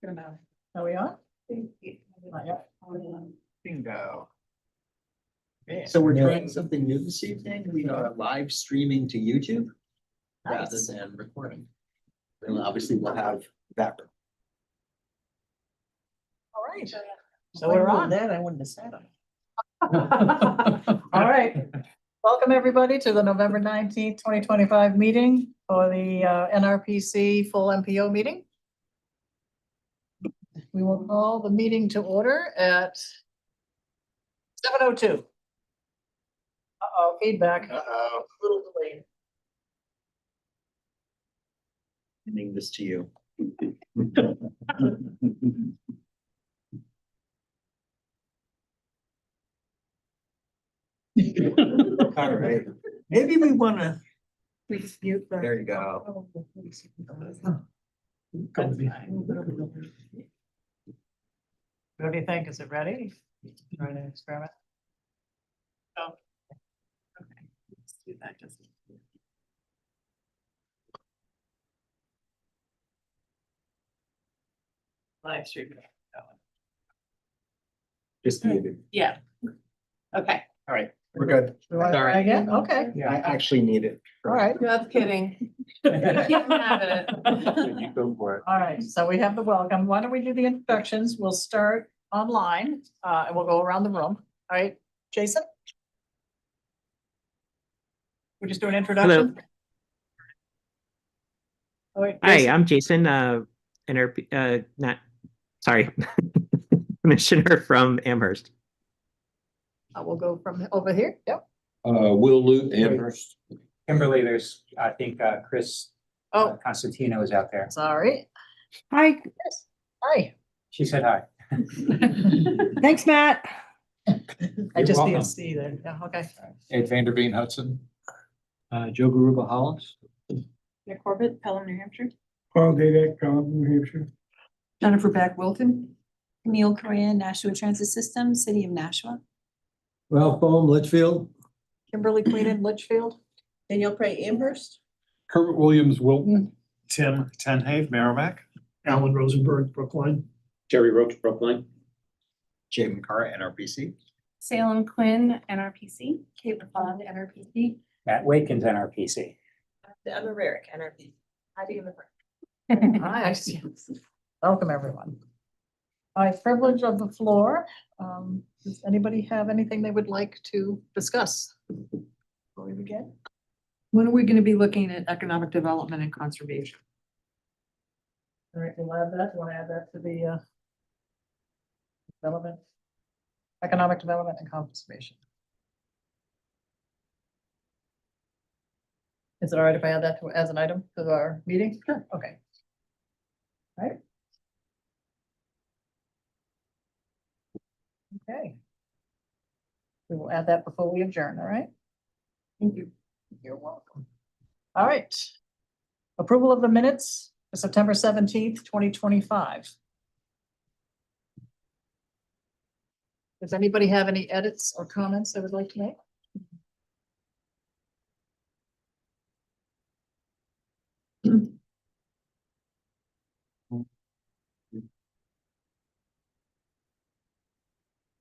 Are we on? Not yet. Bingo. So we're trying something new this evening. We are live streaming to YouTube rather Nice. than recording. And obviously we'll have that. All right. So we're on. That I wouldn't have said it. All right. Welcome, everybody, to the November 19th, 2025 meeting for the NRPC full MPO meeting. We will call the meeting to order at 7:02. Uh-oh, feedback. Uh-oh. Little delayed. Handing this to you. All right. Maybe we wanna, We just mute the. there you go. What do you think? Is it ready? Trying to experiment? Oh. Okay, let's do that just. Live stream. Just muted. Yeah. Okay. All right, we're good. Do I Sorry. try again? Okay, I actually need it. all right. Just kidding. You can have it. You go for it. All right, so we have the welcome. Why don't we do the introductions? We'll start online, and we'll go around the room. All right, Jason? We just do an introduction? Oh, wait, Hi, Jason. I'm Jason, Commissioner from Amherst. We'll go from over here. Yep. Will Lute Amherst. Kimberly, there's, I think, Chris Oh, Constantino is out there. sorry. Hi, Yes. Hi. She said hi. thanks, Matt. I just welcome. didn't see there. Yeah, okay. Ed Vanderveen Hudson. Joe Garuba Hollins. Nick Corbett, Pelham, New Hampshire. Paul Dudek, Pelham, New Hampshire. Jennifer Beck Wilton. Camille Correa, Nashua Transit System, City of Nashua. Ralph Bohm, Litchfield. Kimberly Queenan, Litchfield. Danielle Prey Amherst. Herbert Williams, Wilton. Tim Tenhave, Merrimack. Alan Rosenberg, Brookline. Jerry Roach, Brookline. Jay McCara, NRPC. Salem Quinn, NRPC. Kate Bond, NRPC. Matt Wakens, NRPC. Emma Rarick, NRPC. Heidi Hi. Welcome, everyone. By privilege of the floor, does anybody have anything they would like to discuss? Before we begin? When are we gonna be looking at economic development and conservation? All right, we'll add that. Want to add that to the development, economic development and conservation? Is it all right if I add that as an item to our meeting? Sure. Okay. All right. Okay. We will add that before we adjourn, all right? Thank you. You're welcome. All right. Approval of the minutes for September 17th, 2025. Does anybody have any edits or comments they would like to make?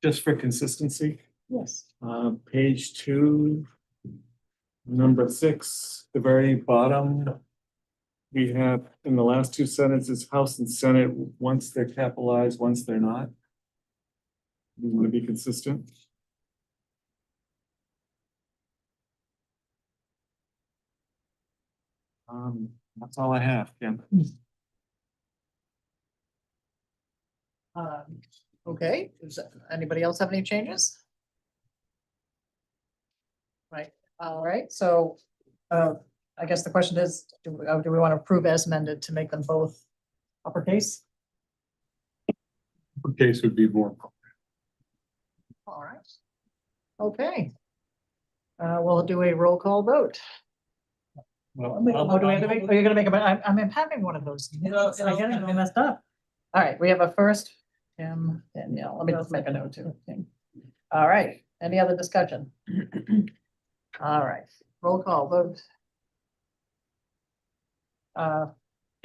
Just for consistency, Yes. page 2, number 6, the very bottom. We have in the last two sentences, House and Senate, once they're capitalized, once they're not. We want to be consistent. That's all I have, Kim. Okay, anybody else have any changes? Right, all right, so, I guess the question is, do we want to approve as amended to make them both uppercase? Case would be more. All right. Okay. We'll do a roll call vote. Oh, do we have to make, are you gonna make I'm having one of those. I get it, I messed up. All right, we have a first, Tim, Danielle, let me just make a note too. All right, any other discussion? All right, roll call vote.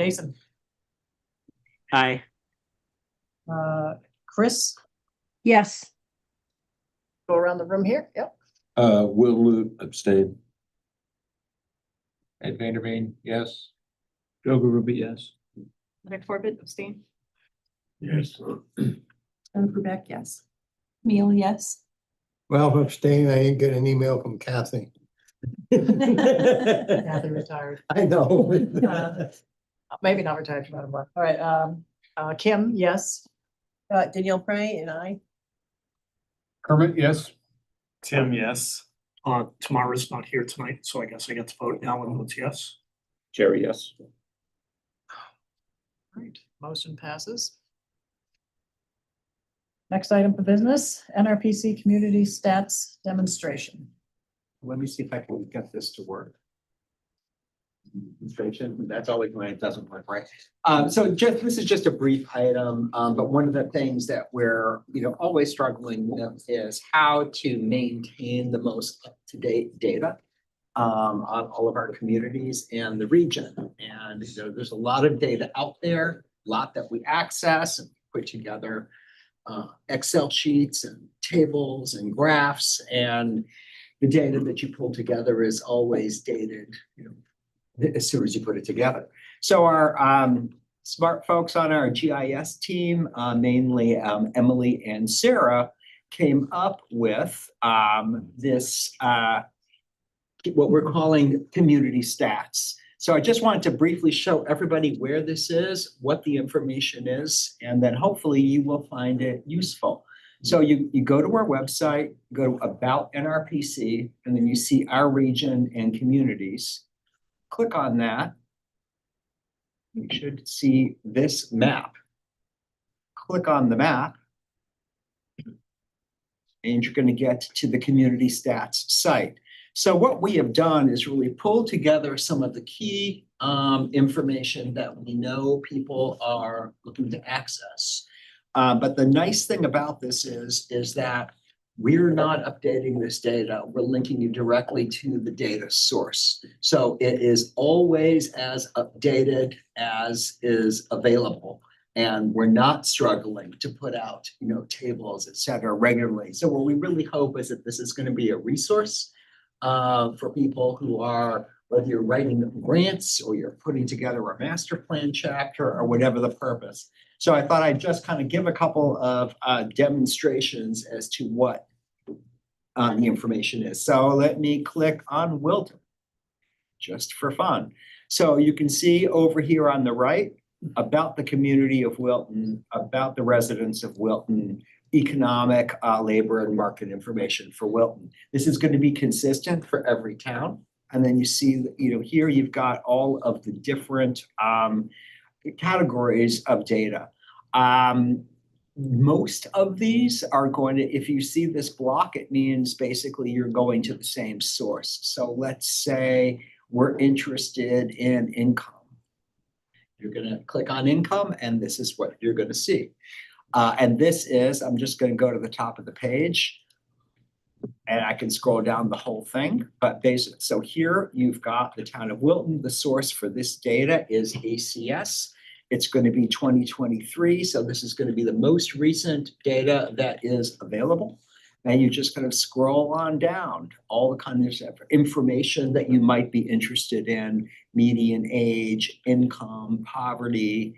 Jason, Hi, Chris, Yes. go around the room here. Yep. Will Lute abstain. Ed Vanderveen, yes. Joe Guruba, yes. Rick Corbett, abstain. Yes. Jennifer Beck, yes. Camille, yes. Well, I'm abstaining. I didn't get an email from Kathy. Kathy retired. I know. Maybe not retired from that. All right. Kim, yes. Danielle Pray and I. Kermit, yes. Tim, yes. Tamara's not here tonight, so I guess I get to vote. Alan votes yes. Jerry, yes. All right, motion passes. Next item for business, NRPC Community Stats Demonstration. Let me see if I can get this to work. Demonstration, that's always when it doesn't work, right? So this is just a brief item, but one of the things that we're, always struggling with is how to maintain the most up-to-date data on all of our communities and the region. And, there's a lot of data out there, a lot that we access and put together Excel sheets and tables and graphs, and the data that you pull together is always dated, as soon as you put it together. So our smart folks on our GIS team, mainly Emily and Sarah, came up with this, what we're calling community stats. So I just wanted to briefly show everybody where this is, what the information is, and then hopefully you will find it useful. So you go to our website, go to About NRPC, and then you see our region and communities. Click on that. You should see this map. Click on the map. And you're going to get to the community stats site. So what we have done is really pull together some of the key information that we know people are looking to access. But the nice thing about this is that we're not updating this data. We're linking you directly to the data source. So it is always as updated as is available. And we're not struggling to put out, tables, et cetera, regularly. So what we really hope is that this is going to be a resource for people who are, whether you're writing grants or you're putting together a master plan chapter or whatever the purpose. So I thought I'd just kind of give a couple of demonstrations as to what the information is. So let me click on Wilton, just for fun. So you can see over here on the right about the community of Wilton, about the residents of Wilton, economic, labor, and market information for Wilton. This is going to be consistent for every town. And then you see, here you've got all of the different categories of data. Most of these are going to, if you see this block, it means basically you're going to the same source. So let's say we're interested in income. You're going to click on income, and this is what you're going to see. And this is, I'm just going to go to the top of the page, and I can scroll down the whole thing. But basically, so here you've got the town of Wilton. The source for this data is ACS. It's going to be 2023. So this is going to be the most recent data that is available. And you just kind of scroll on down all the kinds of information that you might be interested in: median age, income, poverty,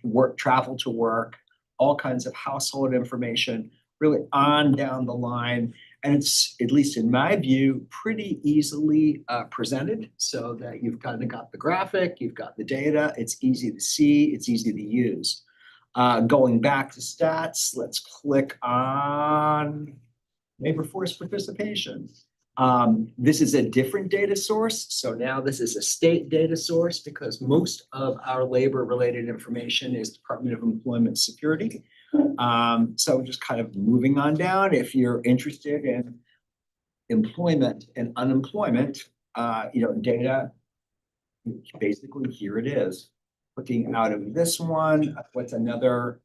work, travel to work, all kinds of household information, really on down the line. And it's, at least in my view, pretty easily presented, so that you've kind of got the graphic, you've got the data, it's easy to see, it's easy to use. Going back to stats, let's click on labor force participation. This is a different data source. So now this is a state data source, because most of our labor related information is Department of Employment Security. So just kind of moving on down, if you're interested in employment and unemployment, data, basically here it is. Looking out of this one, what's another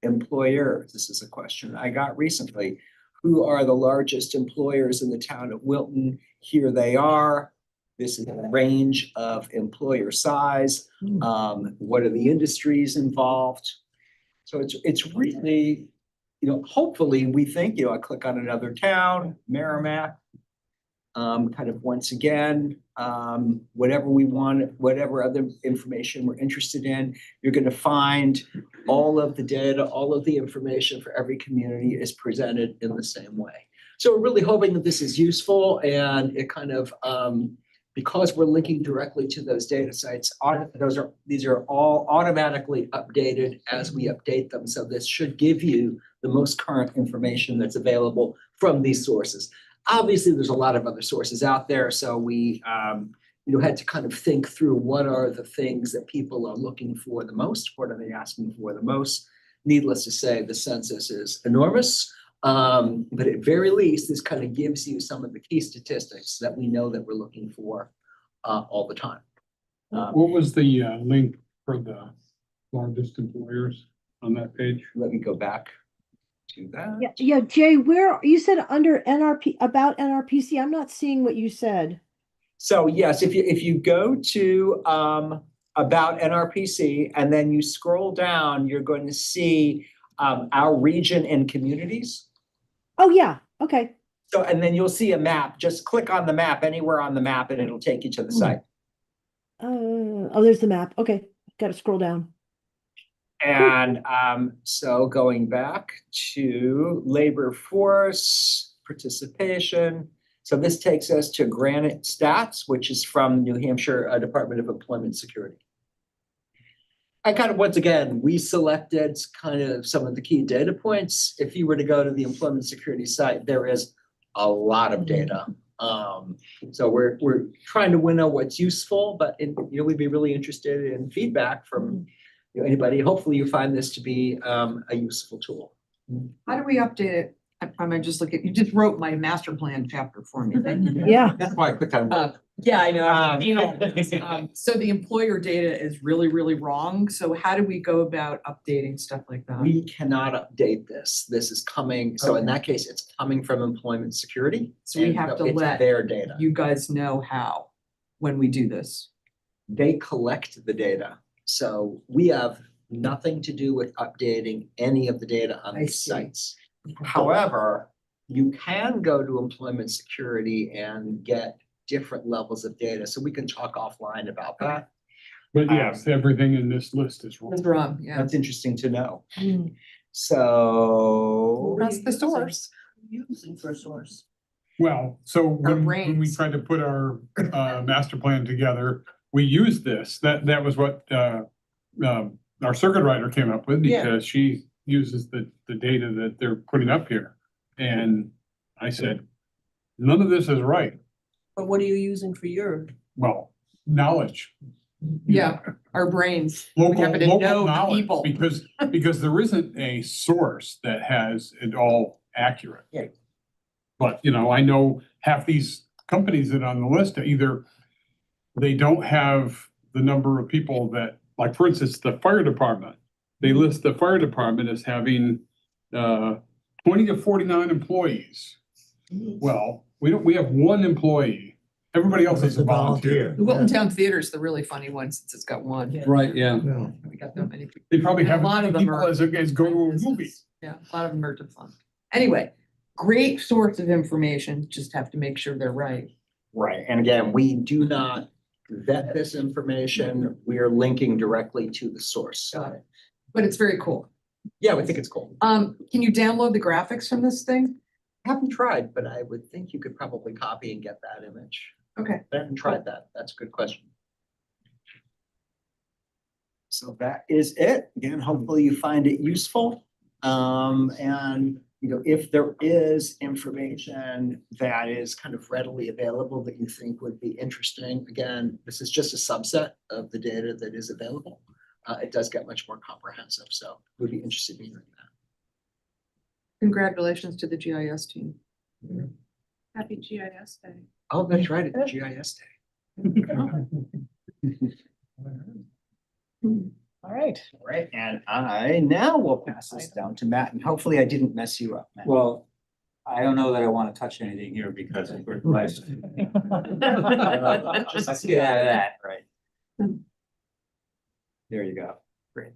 employer? This is a question I got recently. Who are the largest employers in the town of Wilton? Here they are. This is a range of employer size. What are the industries involved? So it's really, hopefully we think, I click on another town, Merrimack. Kind of once again, whatever we want, whatever other information we're interested in, you're gonna find all of the data, all of the information for every community is presented in the same way. So we're really hoping that this is useful and it kind of, because we're linking directly to those data sites, these are all automatically updated as we update them. So this should give you the most current information that's available from these sources. Obviously, there's a lot of other sources out there, so we had to kind of think through what are the things that people are looking for the most, what are they asking for the most. Needless to say, the census is enormous, but at very least, this kind of gives you some of the key statistics that we know that we're looking for all the time. What was the link for the largest employers on that page? Let me go back to that. Yeah, Jay, where, you said under NRP, about NRPC, I'm not seeing what you said. So yes, if you go to about NRPC and then you scroll down, you're going to see our region and communities. Oh, yeah, okay. So, and then you'll see a map. Just click on the map anywhere on the map and it'll take you to the site. Oh, there's the map. Okay, got to scroll down. And so going back to labor force participation. So this takes us to Granite Stats, which is from New Hampshire Department of Employment Security. I kind of, once again, we selected kind of some of the key data points. If you were to go to the Employment Security site, there is a lot of data. So we're trying to winnow what's useful, but we'd be really interested in feedback from anybody. Hopefully you find this to be a useful tool. How do we update it? I might just look at, you just wrote my master plan chapter for me. Thank you. Yeah. That's why I clicked on. Yeah, I know. So the employer data is really, really wrong. So how do we go about updating stuff like that? We cannot update this. This is coming, so in that case, it's coming from Employment Security. So we and have to it's let their data. you guys know how, when we do this. They collect the data. So we have nothing to do with updating any of the data on I these see. sites. However, you can go to Employment Security and get different levels of data. So we can talk offline about that. But yes, everything in this list is wrong. That's wrong, yeah. That's interesting to know. Mm. So. That's the source. Using for a source. Well, so when we brains. tried to put our master plan together, we used this. That was what our circuit writer came up with, Yeah. because she uses the data that they're putting up here. And I said, none of this is right. But what are you using for your? Well, knowledge. Yeah, our brains. We Local happen to know the knowledge, people. because there isn't a source that has it all accurate. Yeah. But, I know half these companies that are on the list, either they don't have the number of people that, like, for instance, the fire department. They list the fire department as having 20 to 49 employees. Well, we have one employee. Everybody else is a volunteer. The Wilton Town Theater is the really funny one, since it's got one. Right, yeah. No. We got that many people. They probably And a have lot of them people are- as go to a movie. Yeah, a lot of them are defunct. Anyway, great source of information, just have to make sure they're right. Right, and again, we do not vet this information. We are linking directly to the source. Got it. But it's very cool. Yeah, we think it's cool. Can you download the graphics from this thing? Haven't tried, but I would think you could probably copy and get that image. Okay. I haven't tried that. That's a good question. So that is it. Again, hopefully you find it useful. And if there is information that is kind of readily available that you think would be interesting, again, this is just a subset of the data that is available. It does get much more comprehensive, so we'd be interested in hearing that. Congratulations to the GIS team. Happy GIS Day. Oh, that's right, it's GIS Day. All right. Right, and I now will pass this down to Matt, and hopefully I didn't mess you up, Matt. Well, I don't know that I want to touch anything here because we're live. Let's get out of that, right? There you go. Great.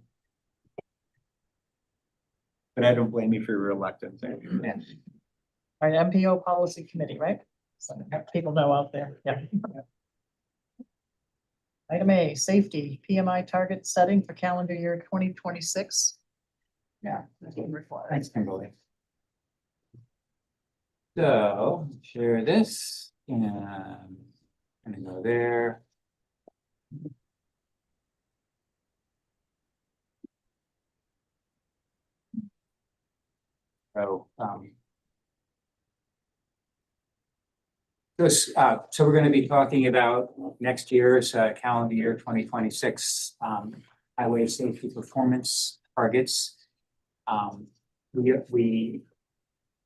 But I don't blame you for your reluctance. Yeah. All right, MPO policy committee, right? So people know out there, yeah. Item A, safety, PMI target setting for calendar year 2026. Yeah. Thanks, Kimberly. So share this and I'm gonna go there. So, so we're gonna be talking about next year's calendar year 2026 highway safety performance targets.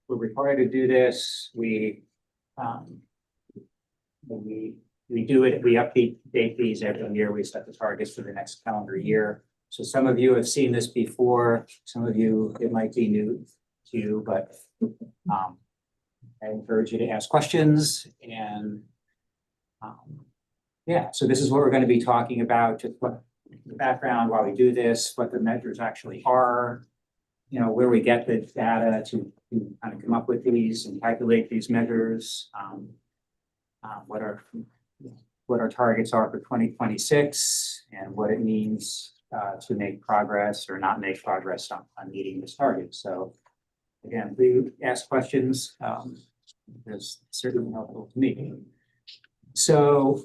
We're required to do this. We do it, we update these every year. We set the targets for the next calendar year. So some of you have seen this before, some of you, it might be new to you, but I encourage you to ask questions and yeah, so this is what we're going to be talking about, just what the background, why we do this, what the measures actually are, you know, where we get the data to kind of come up with these and calculate these measures, what our targets are for 2026 and what it means to make progress or not make progress on meeting this target. So again, please ask questions. It's certainly helpful to me. So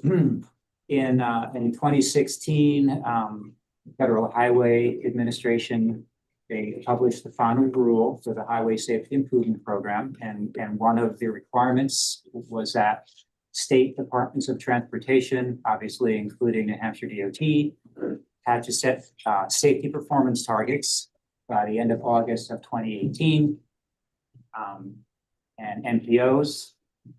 in 2016, Federal Highway Administration, they published the final rule for the Highway Safety Improvement Program. And one of the requirements was that state departments of transportation, obviously including New Hampshire DOT, had to set safety performance targets by the end of August of 2018. And MPOs,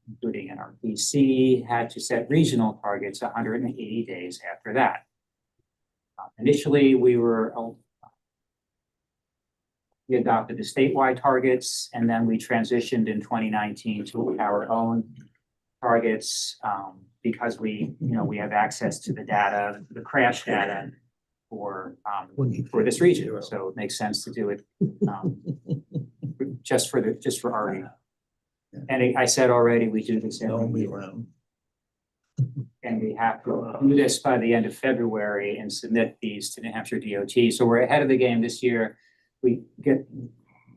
including NRPC, had to set regional targets 180 days after that. Initially, we adopted the statewide targets, and then we transitioned in 2019 to our own targets because we have access to the data, the crash data for this region. So it makes sense to do it just for our region. And I said already, we do this every year. And we have to do this by the end of February and submit these to New Hampshire DOT. So we're ahead of the game this year. We get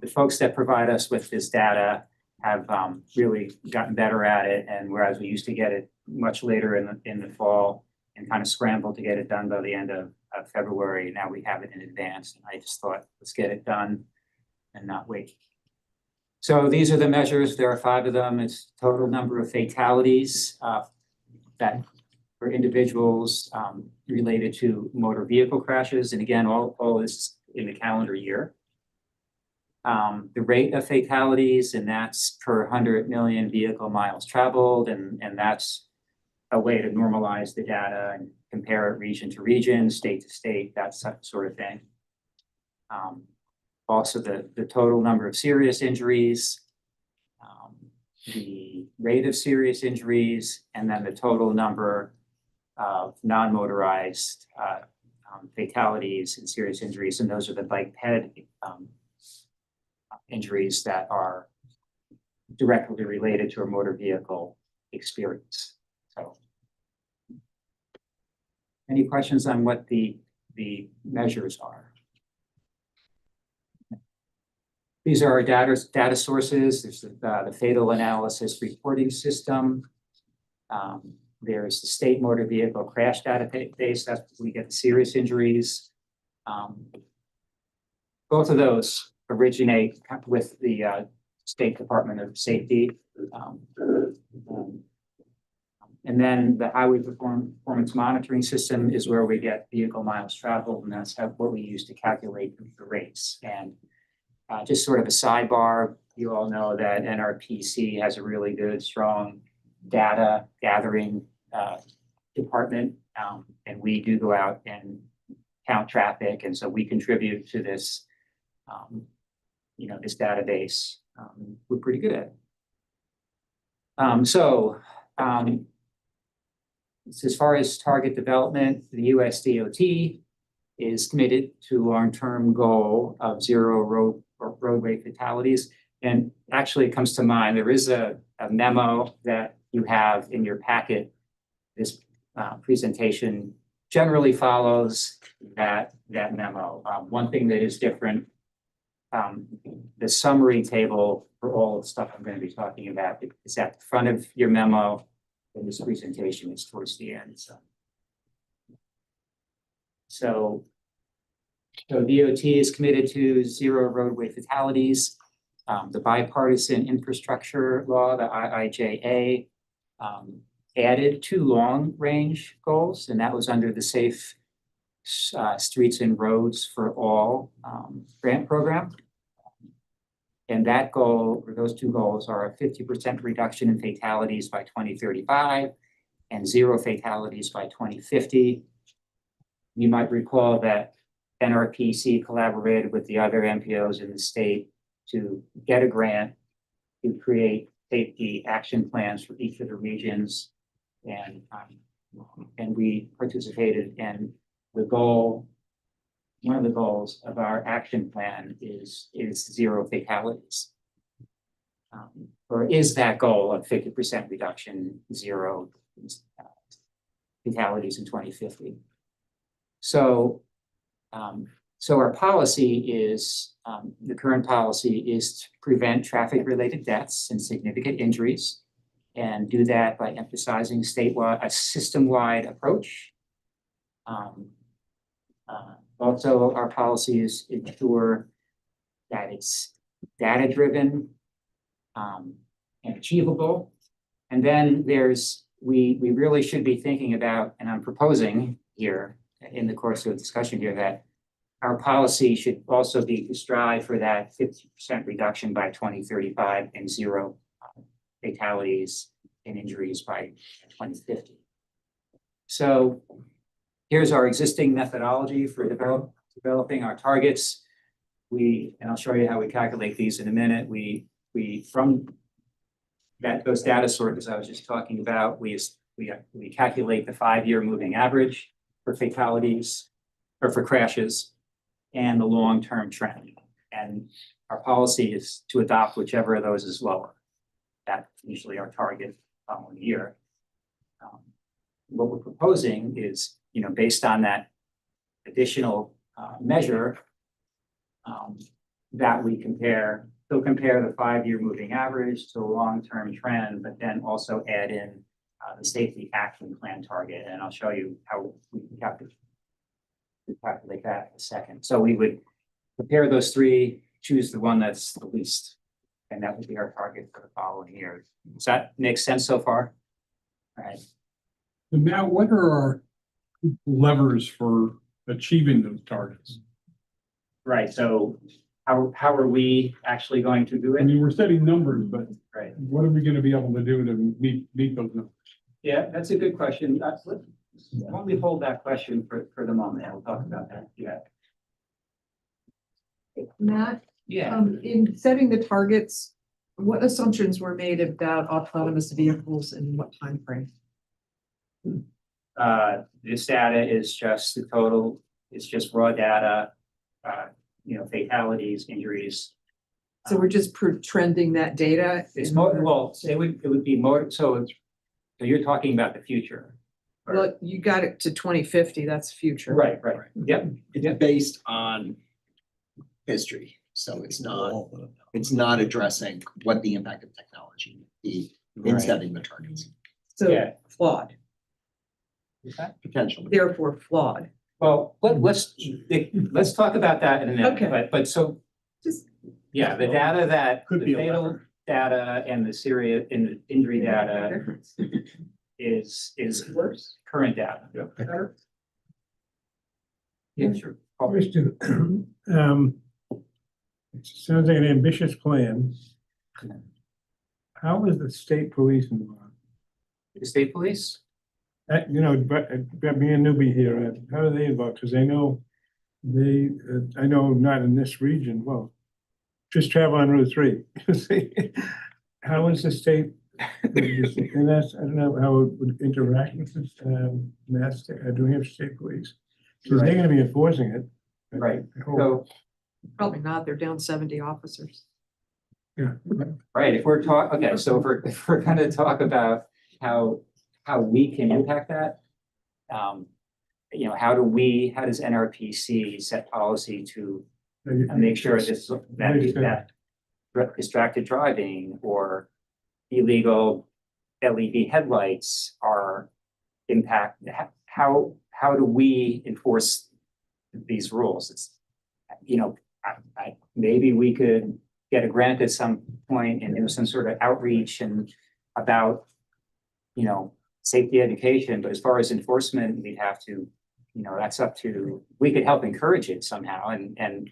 the folks that provide us with this data have really gotten better at it. And whereas we used to get it much later in the fall and kind of scramble to get it done by the end of February, now we have it in advance. And I just thought, let's get it done and not wait. So these are the measures. There are 5 of them. It's total number of fatalities that for individuals related to motor vehicle crashes. And again, all this in the calendar year. The rate of fatalities, and that's per 100 million vehicle miles traveled. And that's a way to normalize the data and compare it region to region, state to state, that sort of thing. Also the total number of serious injuries, the rate of serious injuries, and then the total number of non-motorized fatalities and serious injuries. And those are the bike ped injuries that are directly related to a motor vehicle experience. So any questions on what the measures are? These are our data sources. There's the fatal analysis reporting system. There's the state motor vehicle crash database. That's where we get the serious injuries. Both of those originate with the State Department of Safety. And then the highway performance monitoring system is where we get vehicle miles traveled, and that's what we use to calculate the rates. And just sort of a sidebar, you all know that NRPC has a really good, strong data gathering department, and we do go out and count traffic, and so we contribute to this, this database we're pretty good at. So as far as target development, the US DOT is committed to long-term goal of zero roadway fatalities. And actually it comes to mind, there is a memo that you have in your packet. This presentation generally follows that memo. One thing that is different, the summary table for all the stuff I'm going to be talking about is at the front of your memo, and this presentation is towards the end. So DOT is committed to zero roadway fatalities. The bipartisan infrastructure law, the IIJA, added 2 long-range goals, and that was under the Safe Streets and Roads for All grant program. And that goal, or those 2 goals, are a 50% reduction in fatalities by 2035 and 0 fatalities by 2050. You might recall that NRPC collaborated with the other MPOs in the state to get a grant to create safety action plans for each of the regions. And we participated, and the goal, one of the goals of our action plan is 0 fatalities. Or is that goal of 50% reduction, 0 fatalities in 2050. So our policy is, the current policy is to prevent traffic-related deaths and significant injuries, and do that by emphasizing statewide, a system-wide approach. Also, our policy is ensure that it's data-driven and achievable. And then we really should be thinking about, and I'm proposing here in the course of the discussion here, that our policy should also be to strive for that 50% reduction by 2035 and 0 fatalities and injuries by 2050. So here's our existing methodology for developing our targets. And I'll show you how we calculate these in a minute. From those data sources I was just talking about, we calculate the 5-year moving average for fatalities or for crashes and the long-term trend. And our policy is to adopt whichever of those is lower. That's usually our target following year. What we're proposing is, based on that additional measure, that we compare the 5-year moving average to a long-term trend, but then also add in the safety action plan target. And I'll show you how we can calculate that in a second. So we would compare those 3, choose the one that's the least, and that would be our target for the following year. Does that make sense so far? All right. So now, what are our levers for achieving those targets? Right. So how are we actually going to do I it? mean, we're setting numbers, but Right. what are we going to be able to do to meet those numbers? Yeah, that's a good question. Why don't we hold that question for the moment? We'll talk about that. Yeah. Matt, Yeah. in setting the targets, what assumptions were made about autonomous vehicles and what time frame? This data is just the total. It's just raw data. Fatalities, injuries. So we're just trending that data? It's more, well, it would be more, so you're talking about the future. Well, you got it to 2050, that's future. Right. Yep. It's based on history, so it's not addressing what the impact of technology would be in setting the targets, So Yeah. flawed, potentially. therefore flawed. Well, let's talk about that in a minute. Okay. But so, Just- yeah, the data that, Could the be a fatal lever. data and the injury data Difference. is Worse. current data. Better. Yeah, sure. Question, it sounds like an ambitious plan. How is the state police involved? The state police? But being a newbie here, how are they involved? Because I know not in this region, well, just travel on Route 3. How is the state, and that's, I don't know how it would interact with this, Mass, New Hampshire State Police? Because they're gonna be enforcing it. Right. I hope. So, Probably not, they're down 70 officers. Yeah. right, if we're okay, so if we're gonna talk about how we can impact that. You know, how does NRPC set policy to make sure that distracted driving or illegal LED headlights are how do we enforce these rules? It's, you know, maybe we could get a grant at some point and do some sort of outreach and about, you know, safety education, but as far as enforcement, we'd have to, you know, that's up to, we could help encourage it somehow and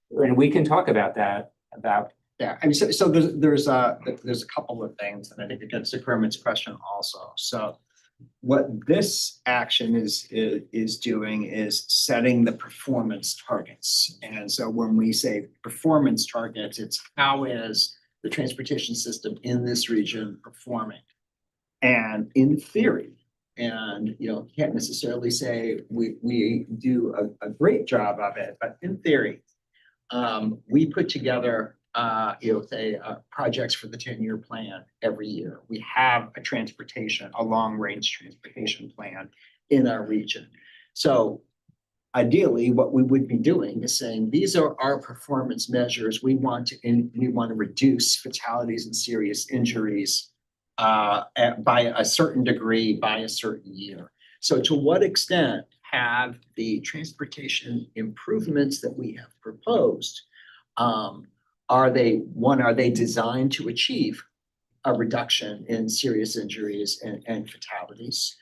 we can talk about that, about. Yeah, I mean, so there's a couple of things, and I think it gets to Kermit's question also. So what this action is doing is setting the performance targets. And so when we say performance targets, it's how is the transportation system in this region performing? And in theory, and you know, can't necessarily say we do a great job of it, but in theory, we put together projects for the 10-year plan every year. We have a long-range transportation plan in our region. So ideally, what we would be doing is saying, these are our performance measures. We want to reduce fatalities and serious injuries by a certain degree, by a certain year. So to what extent have the transportation improvements that we have proposed, are they designed to achieve a reduction in serious injuries and fatalities?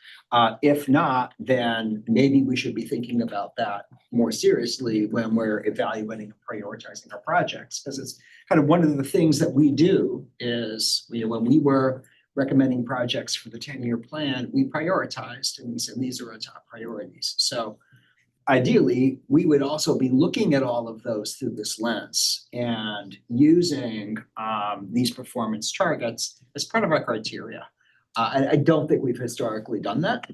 If not, then maybe we should be thinking about that more seriously when we're evaluating and prioritizing our projects. Because it's kind of one of the things that we do is, when we were recommending projects for the 10-year plan, we prioritized and we said, these are our top priorities. So ideally, we would also be looking at all of those through this lens and using these performance targets as part of our criteria. I don't think we've historically done that,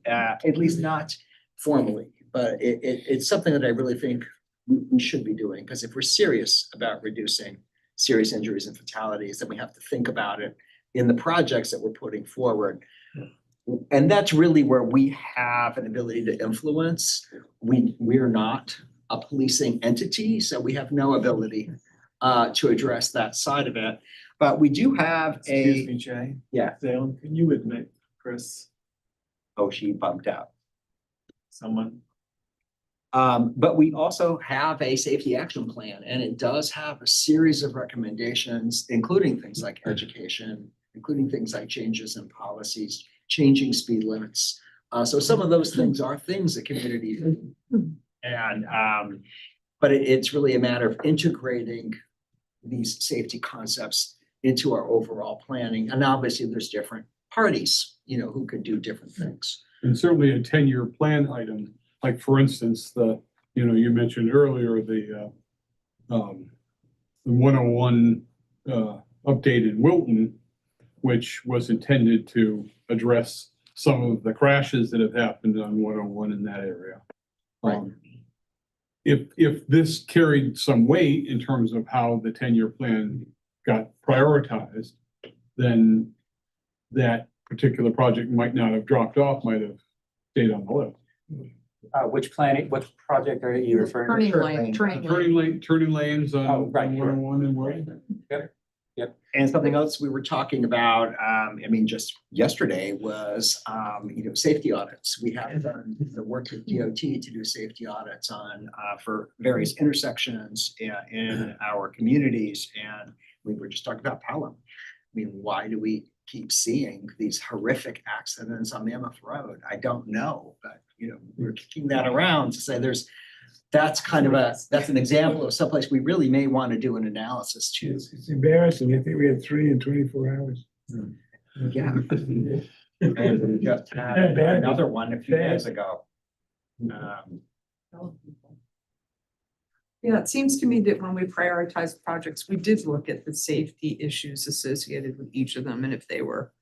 at least not formally, but it's something that I really think we should be doing, because if we're serious about reducing serious injuries and fatalities, then we have to think about it in the projects that we're putting forward. And that's really where we have an ability to influence. We're not a policing entity, so we have no ability to address that side of it. But we do have Excuse me, Jay. Yeah. Salem, can you admit Chris, Oh, she bumped out. someone? But we also have a safety action plan, and it does have a series of recommendations, including things like education, including things like changes in policies, changing speed limits. So some of those things are things that communities do. And but it's really a matter of integrating these safety concepts into our overall planning. And obviously there's different parties, who could do different things. And certainly a 10-year plan item, like for instance, you mentioned earlier, the 101 updated Wilton, which was intended to address some of the crashes that have happened on 101 in that area. If this carried some weight in terms of how the 10-year plan got prioritized, then that particular project might not have dropped off, might have stayed on the list. Which project are you referring to? Turning lanes on right, 101 and Wilton. Yep. And something else we were talking about, just yesterday was, safety audits. We have done the work with DOT to do safety audits for various intersections in our communities. And we were just talking about Pelham. Why do we keep seeing these horrific accidents on Mammoth Road? I don't know, but, we're kicking that around to say that's an example of someplace we really may want to do an analysis to. It's embarrassing. I think we had 3 in 24 hours. Yeah. And we just had another one a few days ago. Yeah, it seems to me that when we prioritized projects, we did look at the safety issues associated with each of them and if they were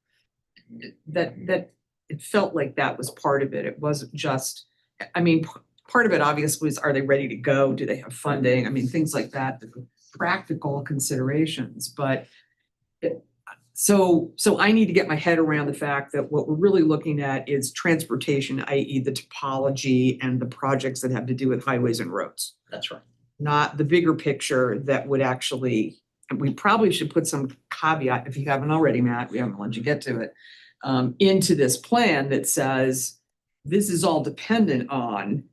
that it felt like that was part of it. It wasn't just, I mean, part of it obviously was, are they ready to go? Do they have funding? I mean, things like that, the practical considerations, but so I need to get my head around the fact that what we're really looking at is transportation, i.e. the topology and the projects that have to do with highways and roads. That's right. Not the bigger picture that would actually, and we probably should put some caveat, if you haven't already, Matt, we haven't let you get to it, into this plan that says this is all dependent on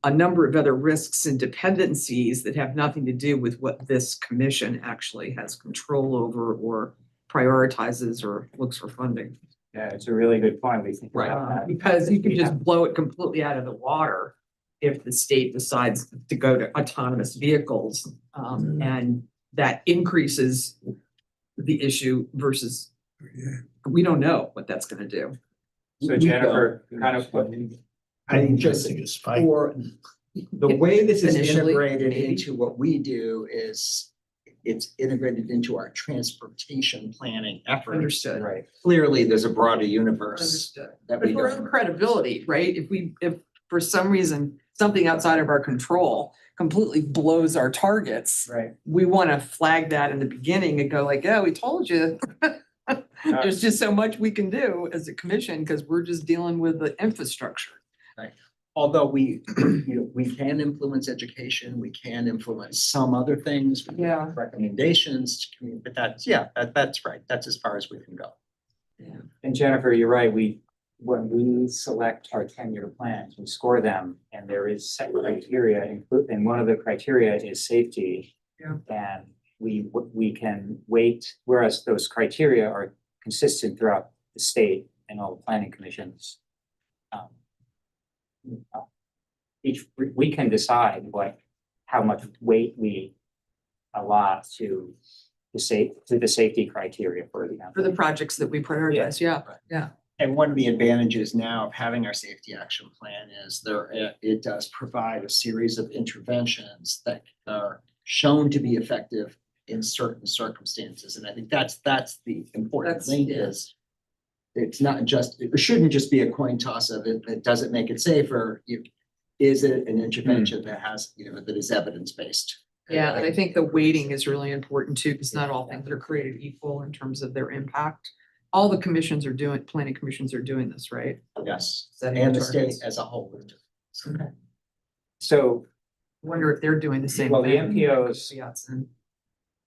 a number of other risks and dependencies that have nothing to do with what this commission actually has control over or prioritizes or looks for funding. Yeah, it's a really good point. We think about that. Because you could just blow it completely out of the water if the state decides to go to autonomous vehicles. And that increases the issue versus, we don't know what that's gonna do. So Jennifer, kind of what, I think just for the way this is Initially, integrated maybe. into what we do is it's integrated into our transportation planning effort. Understood. right, Clearly, there's a broader universe Understood. that But we for don't. own credibility, right? If for some reason, something outside of our control completely blows our targets, right. we want to flag that in the beginning and go like, oh, we told you. There's just so much we can do as a commission because we're just dealing with the infrastructure. Although we, we can influence education, we can influence some other things. we can Yeah. make recommendations to community, but that's right. That's as far as we can go. And Jennifer, you're right, when we select our 10-year plans, we score them and there is set criteria, and one of the criteria is safety. Yeah. And we can weight, whereas those criteria are consistent throughout the state and all the planning commissions. We can decide how much weight we allot to the safety criteria for For the projects that we prioritize, yeah. And one of the advantages now of having our safety action plan is it does provide a series of interventions that are shown to be effective in certain circumstances. And I think that's the important thing is it's not just, it shouldn't just be a coin toss of it does it make it safer? Is it an intervention that has, that is evidence-based? Yeah, and I think the weighting is really important too, because not all things are created equal in terms of their impact. All the commissions are doing, planning commissions are doing this, right? Yes, Setting and the the state targets. as a whole. Okay. So Wonder if they're doing the same. Well, the thing. MPOs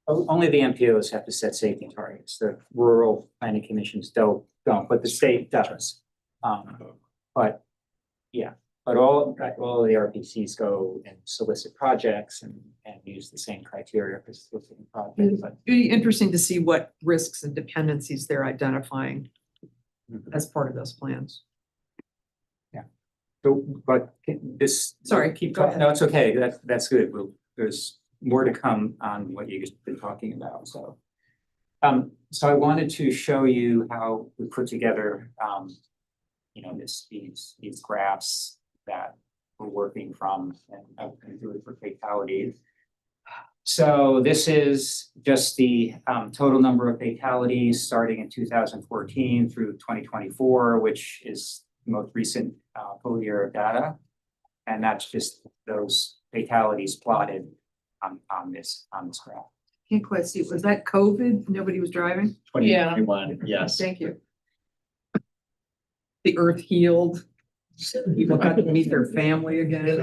only the MPOs have to set safety targets. The rural planning commissions don't, but the state does. But all of the RPCs go and solicit projects and use the same criteria for soliciting projects. But It'd be interesting to see what risks and dependencies they're identifying as part of those plans. So, but this. Sorry, keep go talking. ahead. No, it's okay. That's good. There's more to come on what you've been talking about, so. So I wanted to show you how we put together, these graphs that we're working from and I'll do it for fatalities. So this is just the total number of fatalities starting in 2014 through 2024, which is the most recent full year of data. And that's just those fatalities plotted on this graph. Can't quite see. Was that COVID? Nobody was driving? 2021, yes. Thank you. The earth healed. People got to meet their family again. Yeah.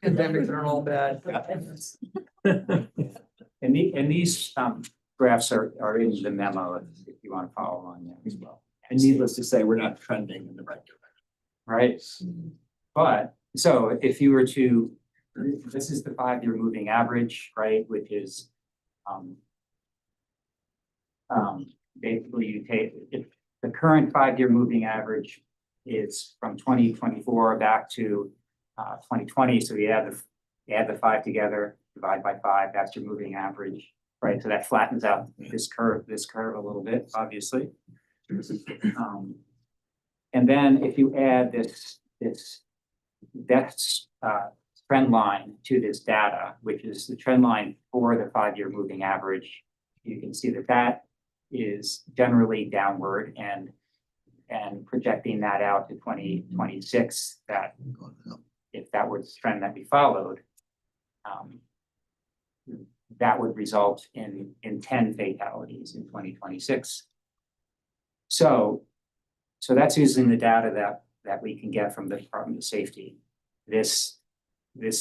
Pandemics are all bad. And these graphs are in the memo if you want to follow along there as well. And needless to say, we're not trending in the right direction. Right? But, so if you were to, this is the 5-year moving average, right, which is basically you take, if the current 5-year moving average is from 2024 back to 2020, so you add the 5 together, divide by 5, that's your moving average, right? So that flattens out this curve a little bit, obviously. And then if you add this deaths trend line to this data, which is the trend line for the 5-year moving average, you can see that that is generally downward and projecting that out to 2026, that if that were the trend that we followed, that would result in 10 fatalities in 2026. So that's using the data that we can get from the Department of Safety. This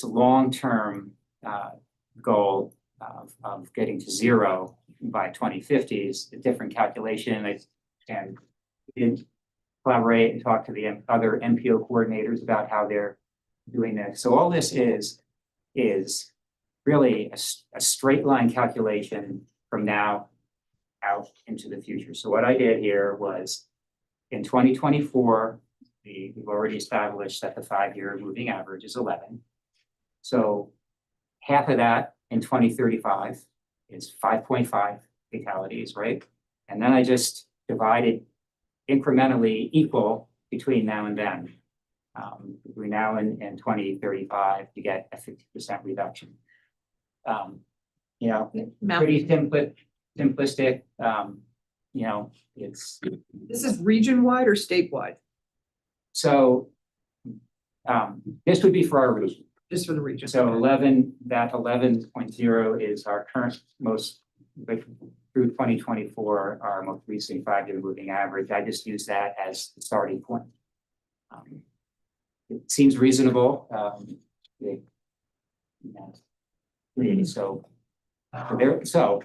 long-term goal of getting to 0 by 2050 is a different calculation. And we did collaborate and talk to the other MPO coordinators about how they're doing this. So all this is really a straight line calculation from now out into the future. So what I did here was in 2024, we've already established that the 5-year moving average is 11. So half of that in 2035 is 5.5 fatalities, right? And then I just divided incrementally equal between now and then. Between now and 2035 to get a 50% reduction. You know, pretty simplistic, you know, it's. This is region-wide or statewide? So this would be for our region. Just for the region. So 11.0 is our current most, through 2024, our most recent 5-year moving average. I just use that as the starting point. It seems reasonable. So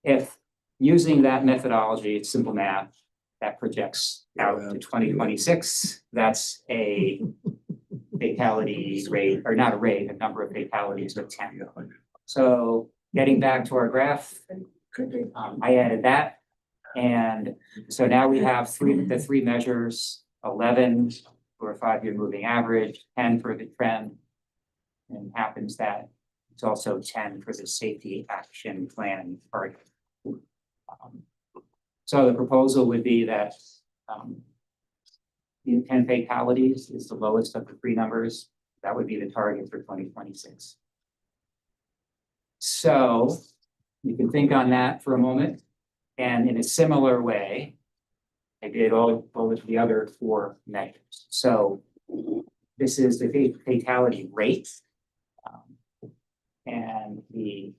if using that methodology, it's simple math, that projects out to 2026, that's a fatality rate, or not a rate, a number of fatalities of 10. So getting back to our graph, I added that. And so now we have the three measures, 11 for a 5-year moving average, 10 for the trend. And it happens that it's also 10 for the safety action plan target. So the proposal would be that 10 fatalities is the lowest of the 3 numbers. That would be the target for 2026. So you can think on that for a moment. And in a similar way, I did all of the other 4 measures. So this is the fatality rate. And the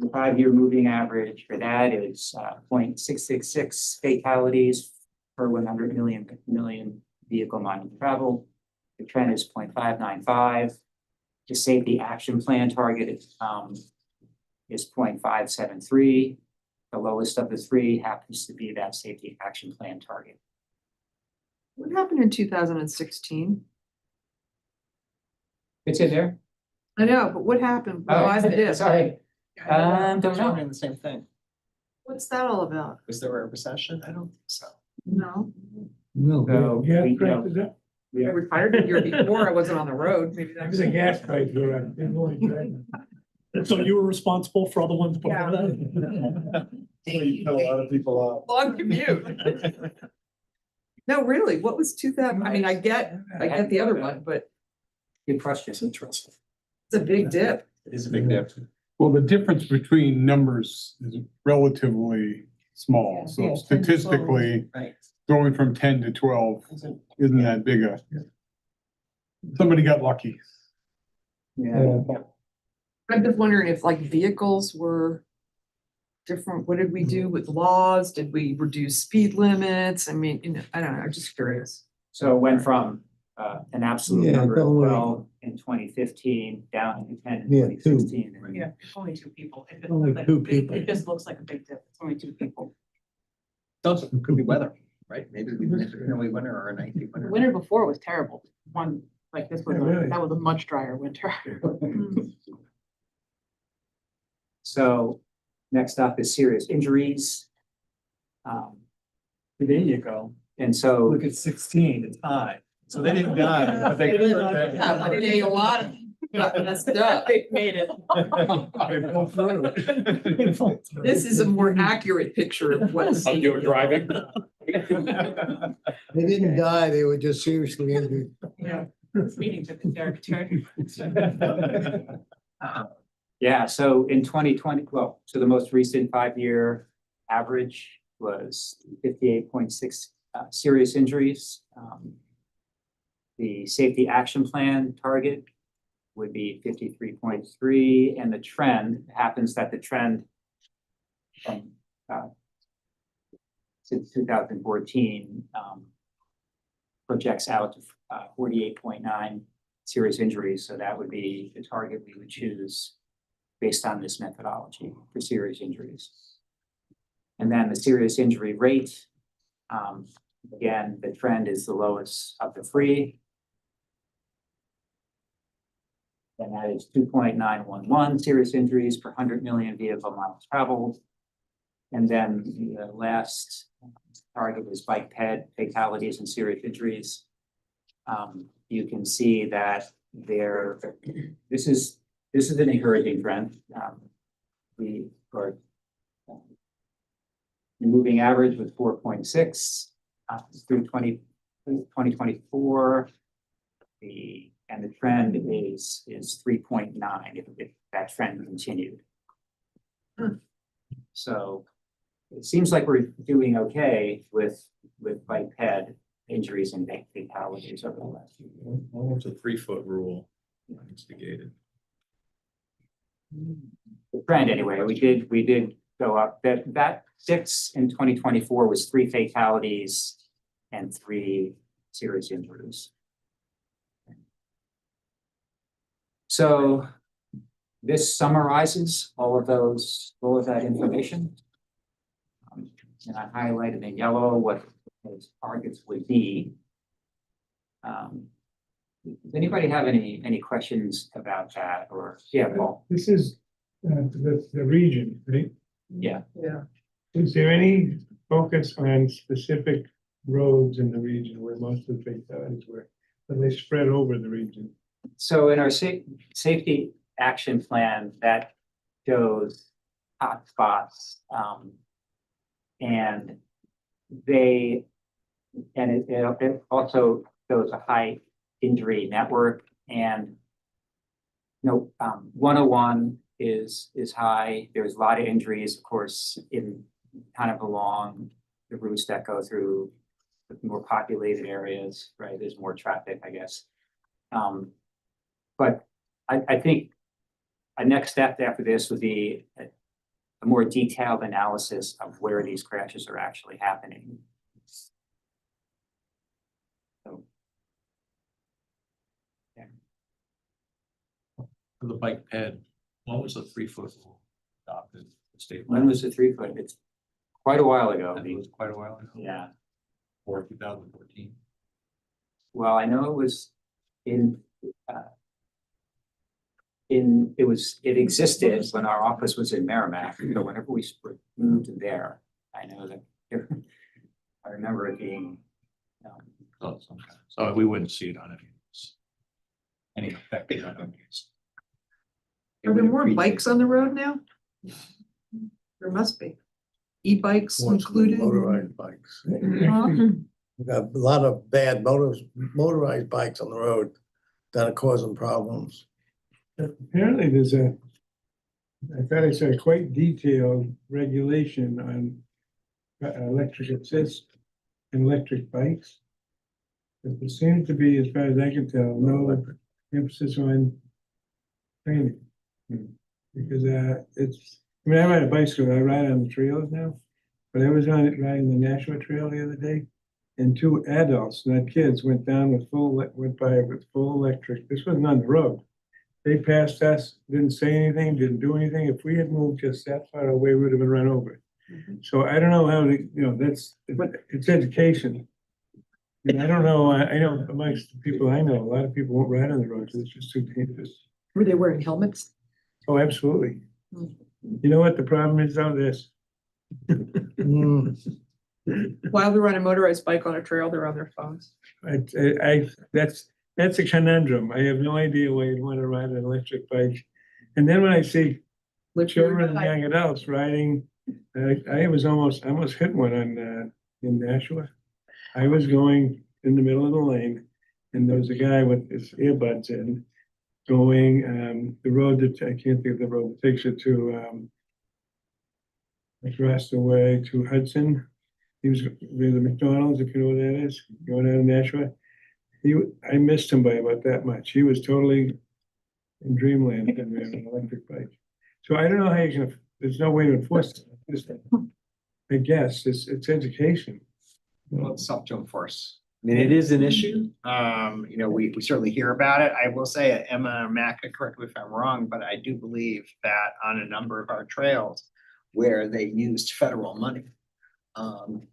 5-year moving average for that is 0.666 fatalities per 100 million vehicle miles traveled. The trend is 0.595. The safety action plan target is 0.573. The lowest of the 3 happens to be that safety action plan target. What happened in 2016? It's in there. I know, but what happened? Why is it? Sorry. Don't know. Wondering the same thing. What's that all about? Was there a recession? I don't think so. No. No. So, Gas we, prices up. I retired the year before. I wasn't on the road. Maybe Maybe that's. the gas prices were up. Didn't really drag me. So you were responsible for all the ones before Yeah. that? You know, a lot of people off. Long commute. No, really, what was 2000? I mean, I get the other one, but good question. It's interesting. it's a big dip. It is a big difference. Well, the difference between numbers is relatively small, so 10 to 12. statistically, Right. going from 10 to 12 isn't that big a. Somebody got lucky. Yeah. I'm just wondering if like vehicles were different. What did we do with laws? Did we reduce speed limits? I mean, you know, I don't know. I'm just curious. So it went from an absolute Yeah, number of don't worry. 12 in 2015 down to 10 in Yeah, 2016. And Yeah, only 2 people. It just Only looks like- 2 people. It just looks like a big dip. It's only 2 people. Also, it could be weather, right? Maybe we had an early winter or a night The winter. winter before was terrible. One, like this was, Yeah, really. that was a much drier winter. So next up is serious injuries. There you go. And so Look at 16, it's high. So they didn't die, but they. Yeah, I did a lot of messed up. They made it. This is a more accurate picture of what's. You were driving? They didn't die, they were just seriously injured. Yeah. This meeting took a dark turn. Yeah, so in 2020, well, so the most recent 5-year average was 58.6 serious injuries. The safety action plan target would be 53.3, and the trend happens that the trend from since 2014 projects out to 48.9 serious injuries. So that would be the target we would choose based on this methodology for serious injuries. And then the serious injury rate, again, the trend is the lowest of the three. And that is 2.911 serious injuries per 100 million vehicle miles traveled. And then the last target is bike ped fatalities and serious injuries. You can see that this is an encouraging trend. We are moving average with 4.6 through 2024. And the trend is 3.9 if that trend continued. So it seems like we're doing okay with bike ped injuries and fatalities over the last few years. Almost a 3-foot rule instigated. The trend anyway, we did go up. That 6 in 2024 was 3 fatalities and 3 serious injuries. So this summarizes all of that information. And I highlighted in yellow what those targets would be. Does anybody have any questions about that, or yeah, Paul? This is the region, right? Yeah. Yeah. Is there any focus on specific roads in the region where most of the fatalities were? Are they spread over the region? So in our safety action plan, that shows hot spots, and it also shows a high injury network. And 101 is high. There's a lot of injuries, of course, in kind of along the routes that go through the more populated areas, right? There's more traffic, I guess. But I think a next step after this would be a more detailed analysis of where these crashes are actually happening. So, yeah. For the bike ped, what was the 3-foot rule adopted state? When was the 3-foot? It's quite a while ago. It was quite a while ago. Yeah. Or 2014. Well, I know it was it existed when our office was in Merrimack. So whenever we moved there, I know that I remember it being. So we wouldn't see it on any effect on these. Are there more bikes on the road now? There must be. E-bikes included? Motorized bikes. Huh? We've got a lot of bad motorized bikes on the road that are causing problems. Apparently I thought I saw a quite detailed regulation on electric assist and electric bikes. There seems to be, as far as I can tell, no emphasis on training. Because I ride a bicycle, I ride on the trails now, but I was riding the Nashua Trail the other day, and 2 adults, not kids, went by with full electric. This wasn't on the road. They passed us, didn't say anything, didn't do anything. If we had moved just that far away, we would have been run over. So I don't know how to, it's education. And I don't know, I know amongst the people I know, a lot of people won't ride on the roads. It's just too dangerous. Were they wearing helmets? Oh, absolutely. You know what the problem is though, this? While they're on a motorized bike on a trail, they're on their phones. That's a conundrum. I have no idea why you'd want to ride an electric bike. And then when I see children and young adults riding, I almost hit one in Nashua. I was going in the middle of the lane And there was a guy with his earbuds in going, the road that, I can't think of the road that takes you to, across the way to Hudson. He was near the McDonald's, if you know what that is, going out of Nashua. I missed him by about that much. He was totally in dreamland and we had an electric bike. So I don't know how you can, there's no way to enforce it. I guess it's education. Well, it's tough to enforce. I mean, it is an issue. You know, we certainly hear about it. I will say, Emma or Matt, correct me if I'm wrong, but I do believe that on a number of our trails where they used federal money,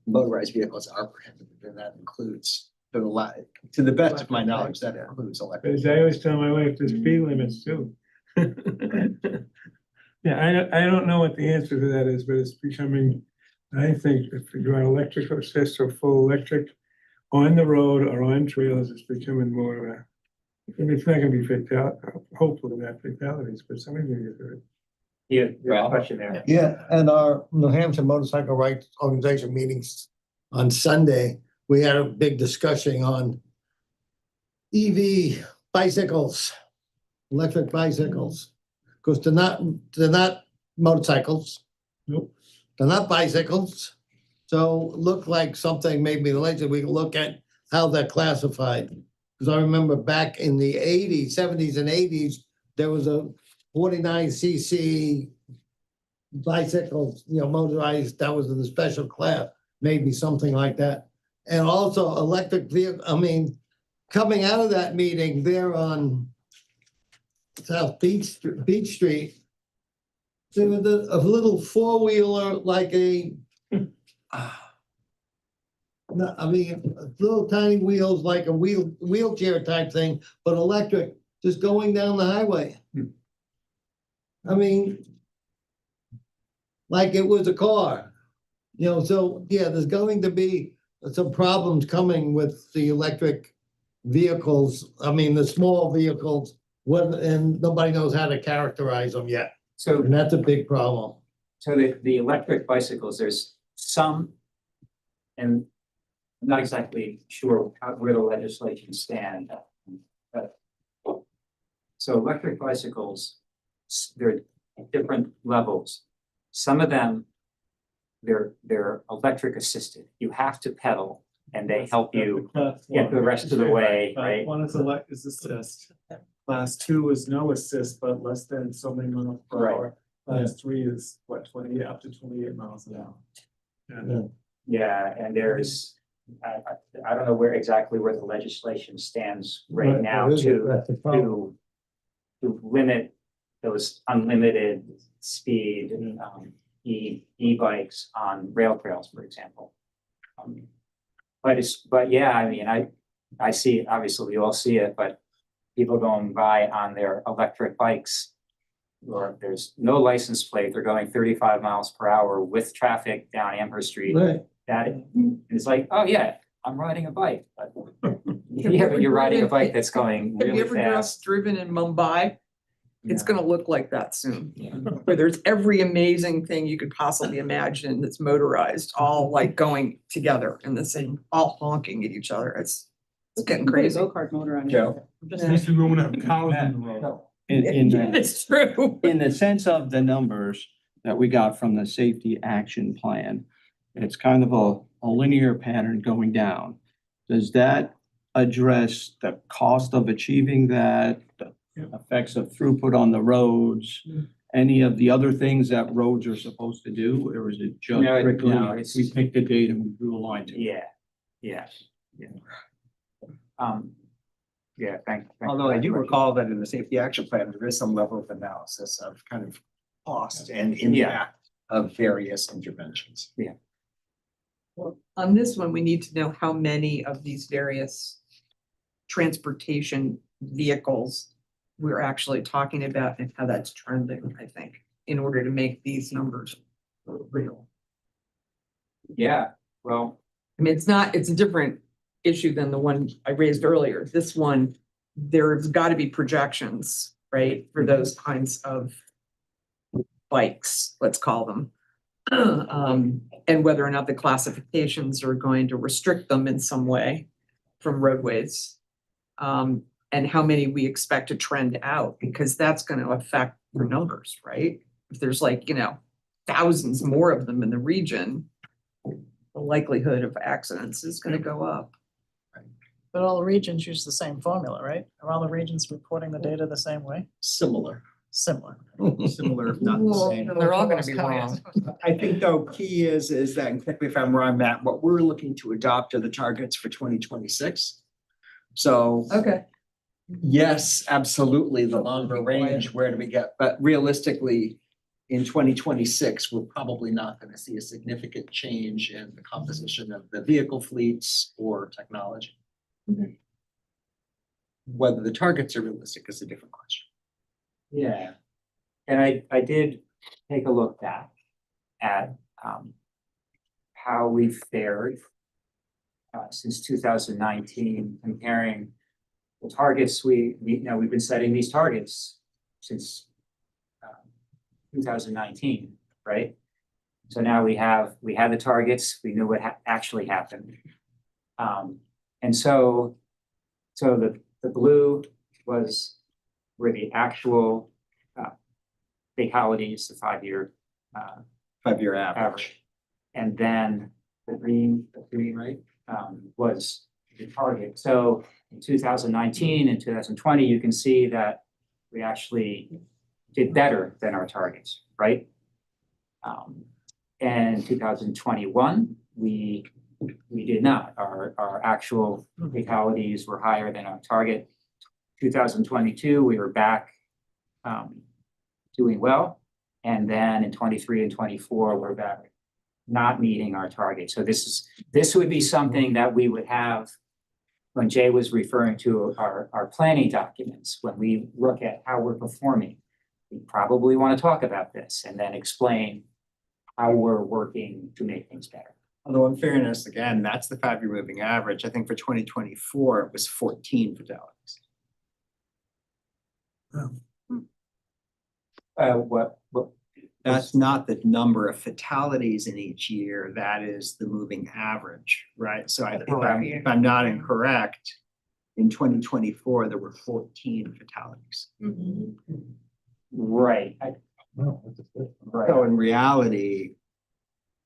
motorized vehicles are prohibited, and that includes, to the best of my knowledge, that includes But electric. as I always tell my wife, there's speed limits too. Yeah, I don't know what the answer to that is, but it's becoming, I think if you go electric assist or full electric on the road or on trails, it's becoming more, it's not gonna be fatality, hopefully not fatalities, but somebody's gonna get hurt. Yeah, you have a question there. Yeah, and our New Hampshire Motorcycle Rights Organization meetings on Sunday, we had a big discussion on EV bicycles, electric bicycles. Because they're not motorcycles. Nope. They're not bicycles. So look like something maybe later we can look at how they're classified. Because I remember back in the 80s, 70s and 80s, there was a 49cc bicycle, you know, motorized, that was in the special class, maybe something like that. And also electric vehicle, I mean, coming out of that meeting there on South Beach Street, there was a little four-wheeler like a, no, I mean, little tiny wheels like a wheelchair type thing, but electric, just going down the highway. I mean, like it was a car, you know, so yeah, there's going to be some problems coming with the electric vehicles. I mean, the small vehicles, and nobody knows how to characterize them yet. So, And that's a big problem. so the electric bicycles, there's some, and I'm not exactly sure where the legislation stands. But so electric bicycles, they're at different levels. Some of them, they're electric assisted. You have to pedal and they help you get the rest of the way, right? One is assist. Class 2 is no assist, but less than so many miles per Right. hour. Class 3 is what, 20, up to 28 miles an hour. Yeah, and there's, I don't know exactly where the legislation stands right now to limit those unlimited speed e-bikes on rail trails, for example. But yeah, I mean, I see, obviously we all see it, but people going by on their electric bikes, or there's no license plate, they're going 35 miles per hour with traffic down Amherst Street. Right. That is like, oh yeah, I'm riding a bike. But yeah, but you're riding a bike that's going Have you really ever fast. driven in Mumbai? It's Yeah. gonna look like that soon, where there's every amazing thing you could possibly imagine that's motorized, all like going together in the same, all honking at each other. It's getting crazy. Go-kart motor on it. Joe. Used to be when we have cows in the road. It's true. In the sense of the numbers that we got from the safety action plan, it's kind of a linear pattern going down. Does that address the cost of achieving that, the effects of throughput on the roads, any of the other things that roads are supposed to do, or is it just No, strictly, no, it's- we picked a date and we drew a line to it? Yeah, yeah. Yeah, thank. Although I do recall that in the safety action plan, there is some level of analysis of kind of cost and impact of various interventions. On this one, we need to know how many of these various transportation vehicles we're actually talking about and how that's trending, I think, in order to make these numbers real. Yeah, well, I mean, it's a different issue than the one I raised earlier. This one, there's got to be projections, right, for those kinds of bikes, let's call them. And whether or not the classifications are going to restrict them in some way from roadways. and how many we expect to trend out, because that's gonna affect your numbers, right? If there's like, thousands more of them in the region, the likelihood of accidents is gonna go up. But all the regions use the same formula, right? Are all the regions reporting the data the same way? Similar, Similar. similar, if not the same. They're all gonna be wrong. I think though, key is that, and correct me if I'm wrong, Matt, what we're looking to adopt are the targets for 2026. So Okay. yes, absolutely, the longer range, where do we get, but realistically, in 2026, we're probably not gonna see a significant change in the composition of the vehicle fleets or technology. Okay. Whether the targets are realistic is a different question. Yeah. And I did take a look back at how we fared since 2019, comparing the targets we've been setting these targets since 2019, right? So now we had the targets, we knew what actually happened. And so the blue were the actual fatalities, the 5-year 5-year average. And then the green, right, was the target. So in 2019 and 2020, you can see that we actually did better than our targets, right? And 2021, we did not. Our actual fatalities were higher than our target. 2022, we were back doing well. And then in 23 and 24, we're back not meeting our target. So this would be something that we would have when Jay was referring to our planning documents. When we look at how we're performing, we probably want to talk about this and then explain how we're working to make things better. Although in fairness, again, that's the 5-year moving average. I think for 2024, it was 14 fatalities. What? That's not the number of fatalities in each year, that is the moving average, right? So if I'm not incorrect, in 2024, there were 14 fatalities. Right. So in reality,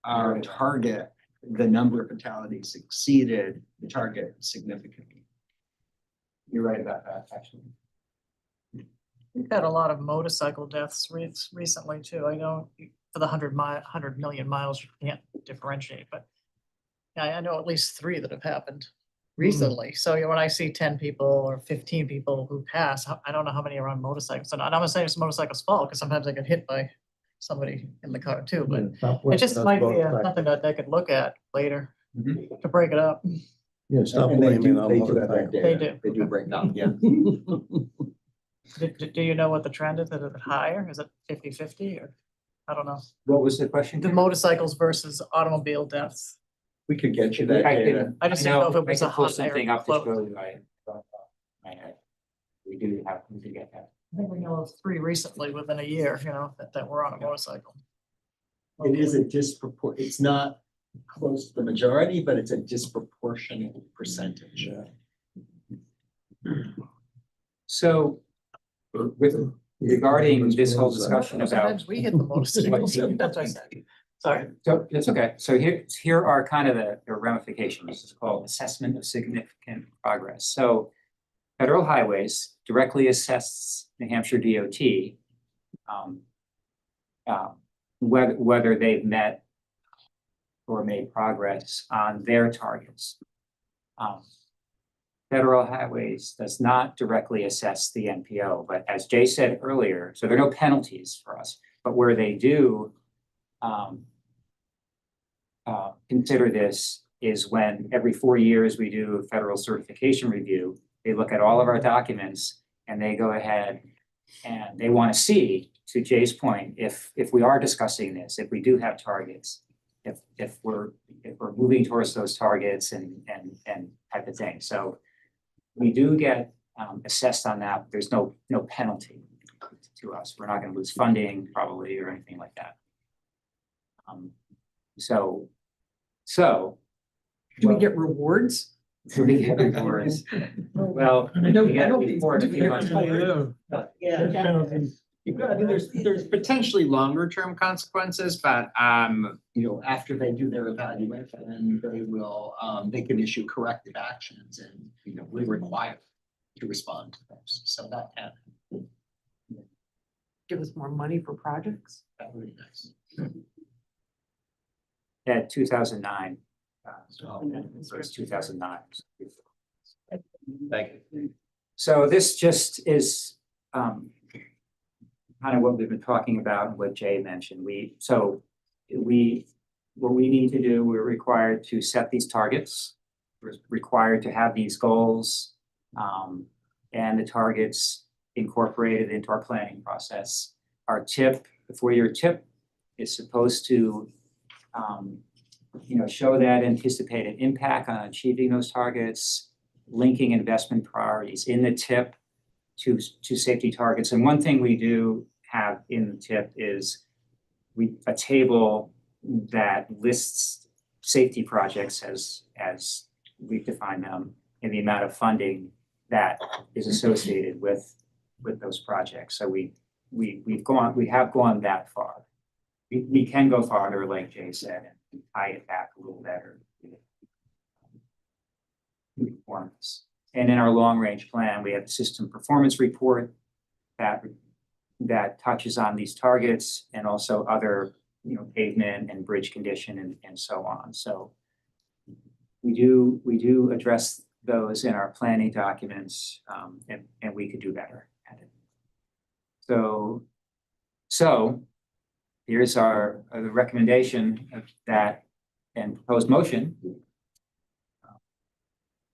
our target, the number of fatalities exceeded the target significantly. You're right about that, actually. We've had a lot of motorcycle deaths recently too. I know for the 100 million miles, you can't differentiate, but yeah, I know at least 3 that have happened recently. So when I see 10 people or 15 people who pass, I don't know how many are on motorcycles. And I'm not saying it's motorcycle's fault, because sometimes they get hit by somebody in the car too, but it just might be something that they could look at later to break it up. Yeah, Stop blaming on motorcycles. They do. They do break down, yeah. Do you know what the trend is? Is it higher? Is it 50-50 or? I don't know. What was the question? The motorcycles versus automobile deaths. We could get you that data. I just didn't know if it was a I can pull hot something air up to close. show you. My head. We do get that. I think we know of 3 recently within a year, that were on a motorcycle. It is a it's not close to the majority, but it's a disproportionate percentage. So regarding this whole discussion about. Sometimes we hit the motorcycles. That's what I said. Sorry. So it's okay. So here are kind of the ramifications. This is called assessment of significant progress. So Federal Highways directly assess New Hampshire DOT whether they've met or made progress on their targets. Federal Highways does not directly assess the MPO, but as Jay said earlier, so there are no penalties for us, but where they do consider this is when every 4 years we do a federal certification review. They look at all of our documents and they go ahead and they want to see, to Jay's point, if we are discussing this, if we do have targets, if we're moving towards those targets and type of thing. So we do get assessed on that. There's no penalty to us. We're not going to lose funding probably or anything like that. So Do we get rewards? We get reports. Well, I know we get penalties. reports a few months later. There's potentially longer term consequences, but after they do their evaluation, they will, they can issue corrective actions and, we require to respond to those. So that can, Give us more money for projects. that would be nice. Yeah, 2009. So it's 2009. Thank you. So this just is kind of what we've been talking about and what Jay mentioned. What we need to do, we're required to set these targets. We're required to have these goals and the targets incorporated into our planning process. Our tip, the 4-year tip, is supposed to show that anticipated impact on achieving those targets, linking investment priorities in the tip to safety targets. And one thing we do have in the tip is a table that lists safety projects as we've defined them and the amount of funding that is associated with those projects. So we have gone that far. We can go farther, like Jay said, and tie it back a little better. Performance. And in our long range plan, we have a system performance report that touches on these targets and also other pavement and bridge condition and so on. So we do address those in our planning documents, and we could do better at it. So here's our the recommendation of that and proposed motion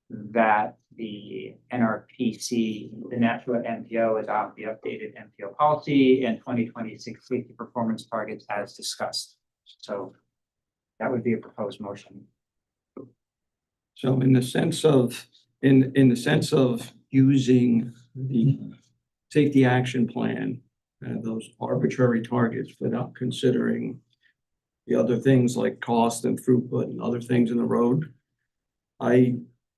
that the NRPC, the Natural MPO, adopt the updated MPO policy and 2026 safety performance targets as discussed. So that would be a proposed motion. So in the sense of using the safety action plan and those arbitrary targets without considering the other things like cost and throughput and other things in the road,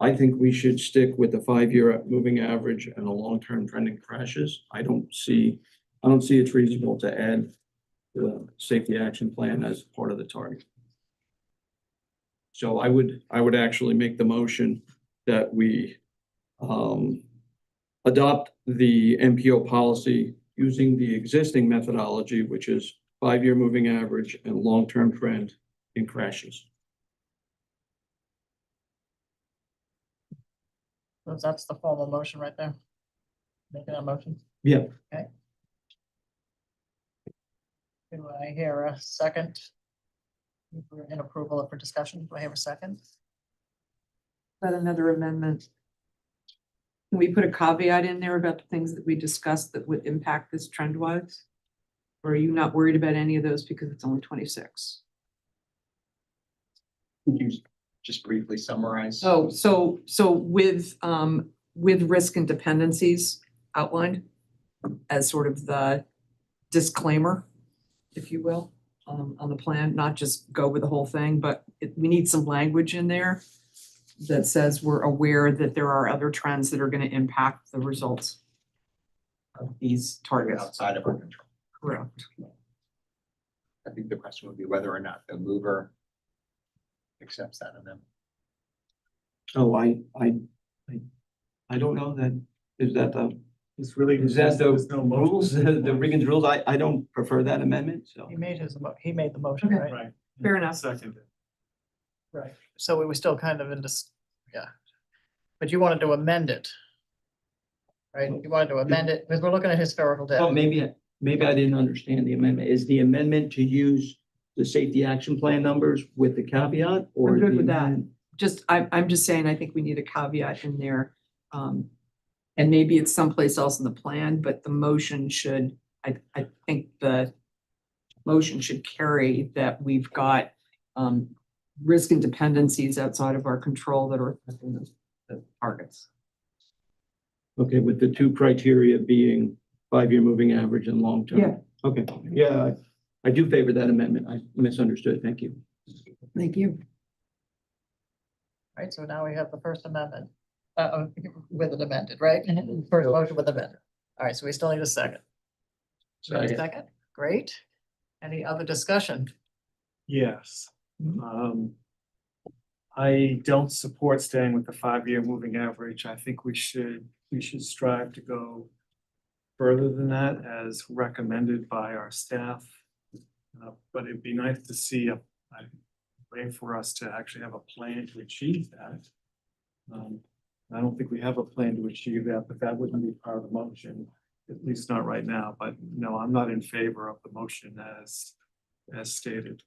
I think we should stick with the 5-year moving average and a long-term trending crashes. I don't see it's reasonable to add the safety action plan as part of the target. So I would actually make the motion that we adopt the MPO policy using the existing methodology, which is 5-year moving average and long-term trend in crashes. So that's the formal motion right there. Making a motion. Yeah. Okay. Do I hear a second? In approval for discussion, do I have a second? But another amendment. Can we put a caveat in there about the things that we discussed that would impact this trend wise? Or are you not worried about any of those because it's only 26? Could you just briefly summarize? So with risk and dependencies outlined as sort of the disclaimer, if you will, on the plan, not just go with the whole thing, but we need some language in there that says we're aware that there are other trends that are going to impact the results of these targets. Outside of our control. Correct. I think the question would be whether or not the mover accepts that amendment. Oh, I don't know that, is that the, It's really. is that the there's no motion. rules, the Riggins rules? I don't prefer that amendment, so. He made he made the motion, Okay. right? Right. Fair enough. Second. Right. So we were still kind of in this, yeah. But you wanted to amend it. Right? You wanted to amend it because we're looking at historical data. Oh, maybe I didn't understand the amendment. Is the amendment to use the safety action plan numbers with the caveat or? I'm good the with that. amendment- I'm just saying, I think we need a caveat in there. And maybe it's someplace else in the plan, but the motion should, I think the motion should carry that we've got risk and dependencies outside of our control that are affecting the targets. Okay, with the two criteria being 5-year moving average and long-term? Yeah. Okay, yeah, I do favor that amendment. I misunderstood. Thank you. Thank you. Right, so now we have the first amendment, with it amended, right? First motion with amendment. All right, so we still need a second. We have a Second, great. Any other discussion? Yes. I don't support staying with the 5-year moving average. I think we should strive to go further than that as recommended by our staff. But it'd be nice to see a way for us to actually have a plan to achieve that. I don't think we have a plan to achieve that, but that wouldn't be part of the motion, at least not right now. But no, I'm not in favor of the motion as stated.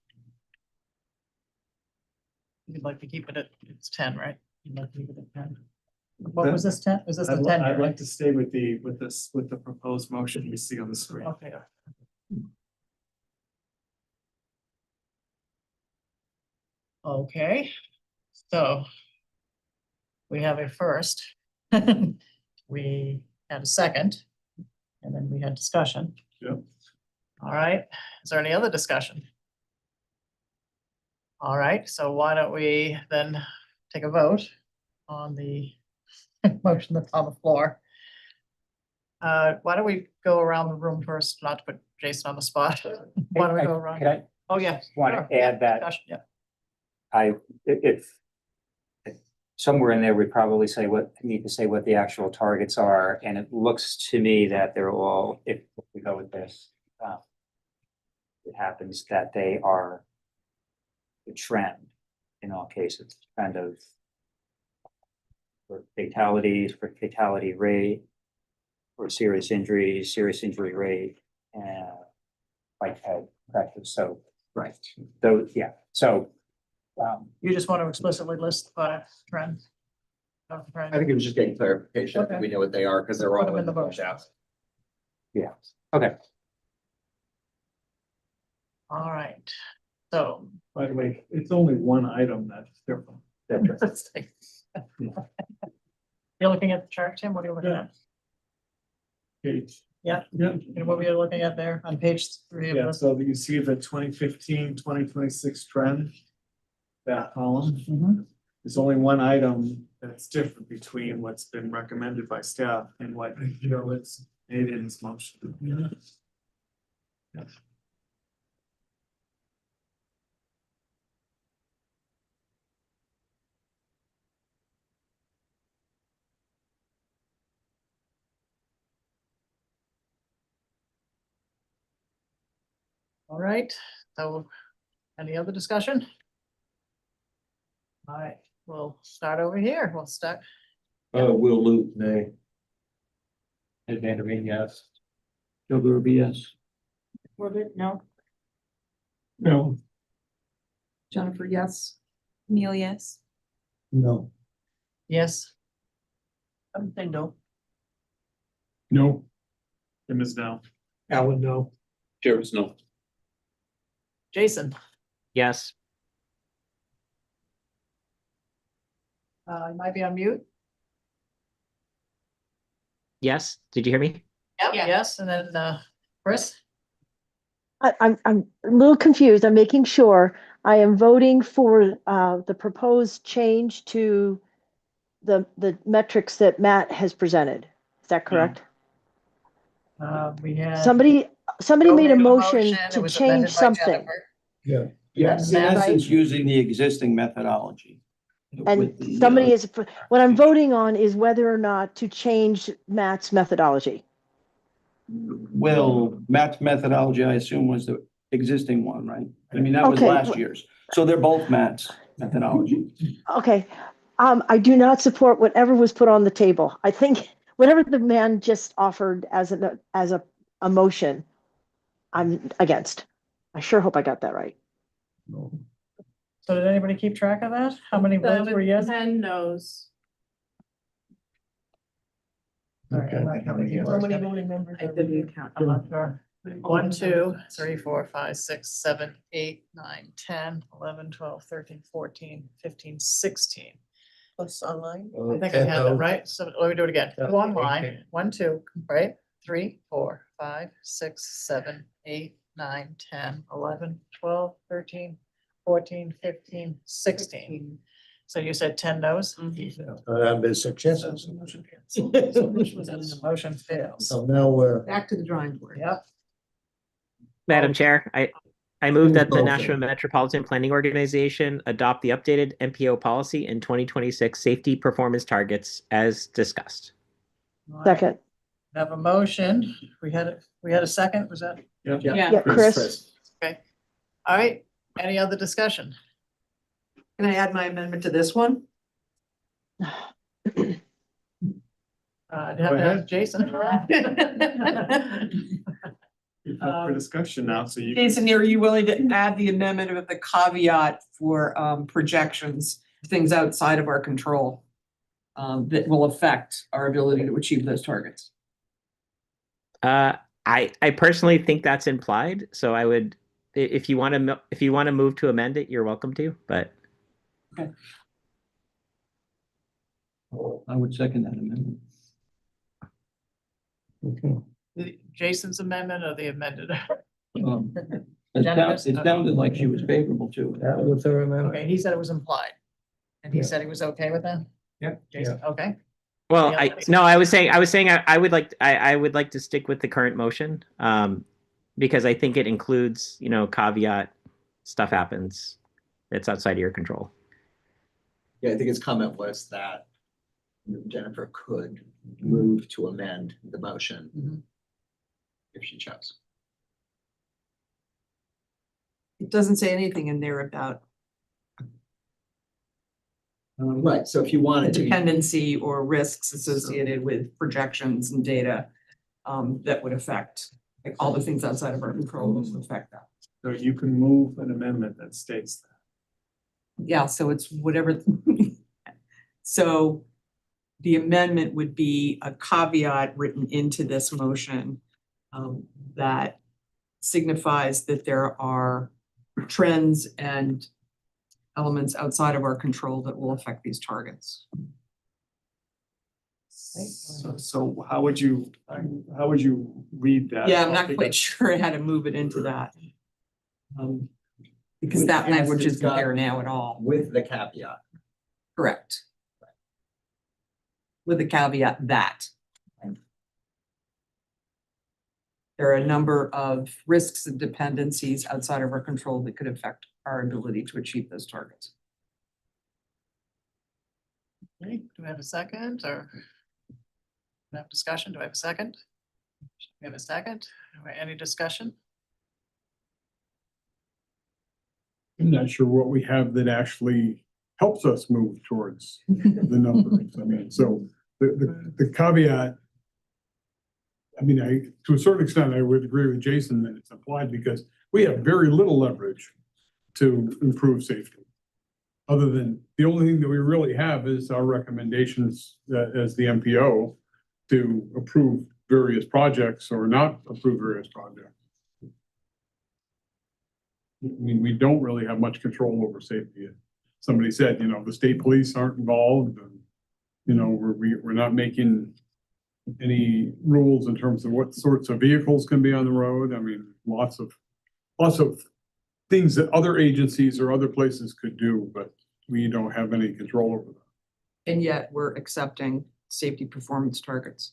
You'd like to keep it at, it's 10, right? You'd like to keep it at 10. What was this 10? Is this the 10? I'd like to stay with the proposed motion we see on the screen. Okay. Okay, so we have a first. We had a second, and then we had discussion. Yep. All right, is there any other discussion? All right, so why don't we then take a vote on the motion that's on the floor? Why don't we go around the room first, not to put Jason on the spot? Why don't we go around? Can I Oh, yeah. want sure, to yeah, add that discussion, yeah. if somewhere in there, we probably need to say what the actual targets are, and it looks to me that they're all, if we go with this, it happens that they are the trend in all cases, kind of for fatalities, for fatality rate, for serious injuries, serious injury rate, and like head practice. So, right. Those, yeah. So, You just want to explicitly list the 5 trends? I think it was just getting clarification. Okay. We know what they are because they're Put all them in the motion. motion. yeah. Okay. All right, so. By the way, it's only one item that's different. You're looking at the chart, Tim? What are you looking at? Page. Yeah. Yeah. And what were you looking at there on page 3 of Yeah, this? so you see the 2015, 2026 trend, that column. Mhm. There's only one item that's different between what's been recommended by staff and what, it's made in this motion. Yes. All right, so any other discussion? All right, we'll start over here. We'll start. Will Luke, nay. Ed Vanderveen, yes. Joe Gerber, yes. No. No, Jennifer, yes. Camille, yes. No. Yes. I'm saying no. no, Tim is now. Alan, no. Jervis, no. Jason, Yes. you might be on mute. Yes. Did you hear me? Yep, Yeah. yes, and then Chris? I'm a little confused. I'm making sure I am voting for the proposed change to the metrics that Matt has presented. Is that correct? We had. Somebody Joe made a made motion it to was change amended by something. Jennifer. yeah. Yes, in Matt, essence, using the existing methodology. And with the, somebody is, what I'm voting on is whether or not to change Matt's methodology. Well, Matt's methodology, I assume, was the existing one, right? I mean, that was Okay. last year's. So they're both Matt's methodology. Okay, I do not support whatever was put on the table. I think whatever the man just offered as a motion, I'm against. I sure hope I got that right. So did anybody keep track of that? How many votes were yes? 10 no's. Sorry, I'm not counting you. How many voting members? I didn't count. I'm not sure. 1, 2, 3, 4, 5, 6, 7, 8, 9, 10, 11, 12, 13, 14, 15, 16. Plus online. I think I had that right. So let me do it again. Go online. 1, 2, right? 3, 4, 5, 6, 7, 8, 9, 10, 11, 12, 13, 14, 15, 16. So you said 10 no's? That'd be 6 yeses. The motion fails. So now we're. Back to the drawing board. Yep. Madam Chair, I move that the Okay. National Metropolitan Planning Organization adopt the updated MPO policy and 2026 safety performance targets as discussed. Second. Have a motion. We had a second, was that? Yeah, Chris. Okay. All right. Any other discussion? Can I add my amendment to this one? I'd have to ask Jason. It's up for discussion now, so you. Jason, are you willing to add the amendment with the caveat for projections, things outside of our control that will affect our ability to achieve those targets? I personally think that's implied, so I would, if you want to move to amend it, you're welcome to, but. I would second that amendment. Jason's amendment or the amended? It sounded like she was favorable to it. That was her amendment. Okay, he said it was implied. And he said he was okay with that? Yeah. Jason, okay. Well, Any other I was saying I would like to stick with the current motion, because I think it includes, caveat, stuff happens that's outside of your control. Yeah, I think his comment was that Jennifer could move to amend the motion if she chose. It doesn't say anything in there about Right, so if you wanted to. dependency or risks associated with projections and data that would affect, like all the things outside of our control would affect that. So you can move an amendment that states that. Yeah, so it's whatever. So the amendment would be a caveat written into this motion that signifies that there are trends and elements outside of our control that will affect these targets. So how would you read that? Yeah, I'm not quite sure how to move it into that. Because that language isn't there now at all. With the caveat. Correct. With the caveat that there are a number of risks and dependencies outside of our control that could affect our ability to achieve those targets. Okay, do we have a second or? We have discussion? Do I have a second? We have a second? Any discussion? I'm not sure what we have that actually helps us move towards the numbers. I mean, so the caveat, to a certain extent, I would agree with Jason that it's applied because we have very little leverage to improve safety. Other than, the only thing that we really have is our recommendations as the MPO to approve various projects or not approve various projects. We don't really have much control over safety. Somebody said, the state police aren't involved and, we're not making any rules in terms of what sorts of vehicles can be on the road. I mean, lots of things that other agencies or other places could do, but we don't have any control over them. And yet we're accepting safety performance targets.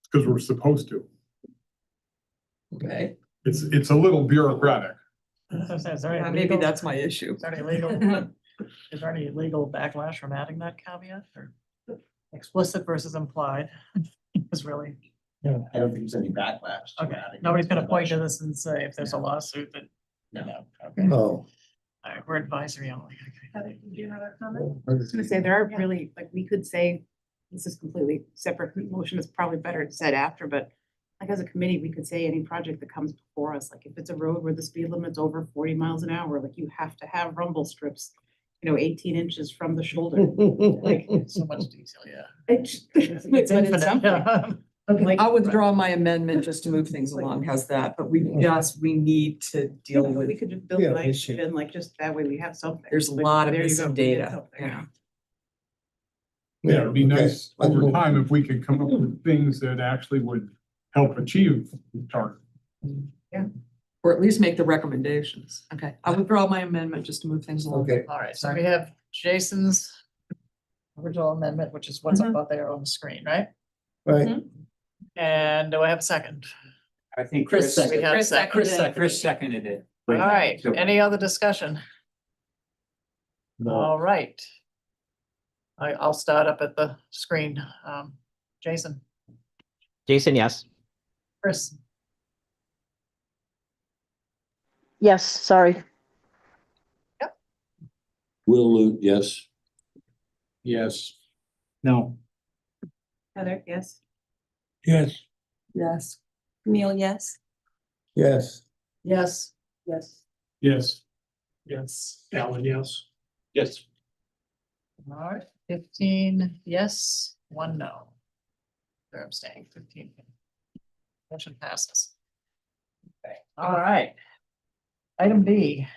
Because we're supposed to. Okay. It's a little bureaucratic. Maybe that's my issue. Is there any legal backlash from adding that caveat or explicit versus implied? Is really. I don't think there's any backlash. to Okay, adding nobody's it. gonna point to this and say if there's a lawsuit that. No. Okay, all Oh. right, we're advisory only. Okay. Do you have a comment? I was gonna say, there are really, like, we could say, this is completely separate motion, it's probably better said after, but like as a committee, we could say any project that comes before us, like if it's a road where the speed limit's over 40 miles an hour, like you have to have rumble strips, 18 inches from the shoulder. Like, So much detail, yeah. it's It's infinite, something. yeah. Like, I'll withdraw my amendment just to move things along. How's that? But we need to deal we with, could just build Yeah, an we ice should. and like, just that way we have something. there's a Like, lot of there you missing go, we did data. something. Yeah. Yeah, it'd be okay. nice over time if we could come up with things that actually would help achieve the target. Or at least make the recommendations. Okay, I'll withdraw my amendment just to move things along. Okay. All right, so we have Jason's original amendment, which is what's up out there on the screen, right? Right. And do I have a second? I think Chris Chris, We have Chris second. seconded. Chris seconded it. All right, So- any other discussion? All right. I'll start up at the screen. Jason, Jason, yes. Chris, Yes, sorry. Will, yes. Yes. No. Heather, yes. Yes. Yes. Camille, yes. Yes. yes. Yes. Yes. Yes, Alan, yes. Yes. All right, 15 yes, 1 no. They're abstaining, 15. Motion passes. Okay, all right. Item B,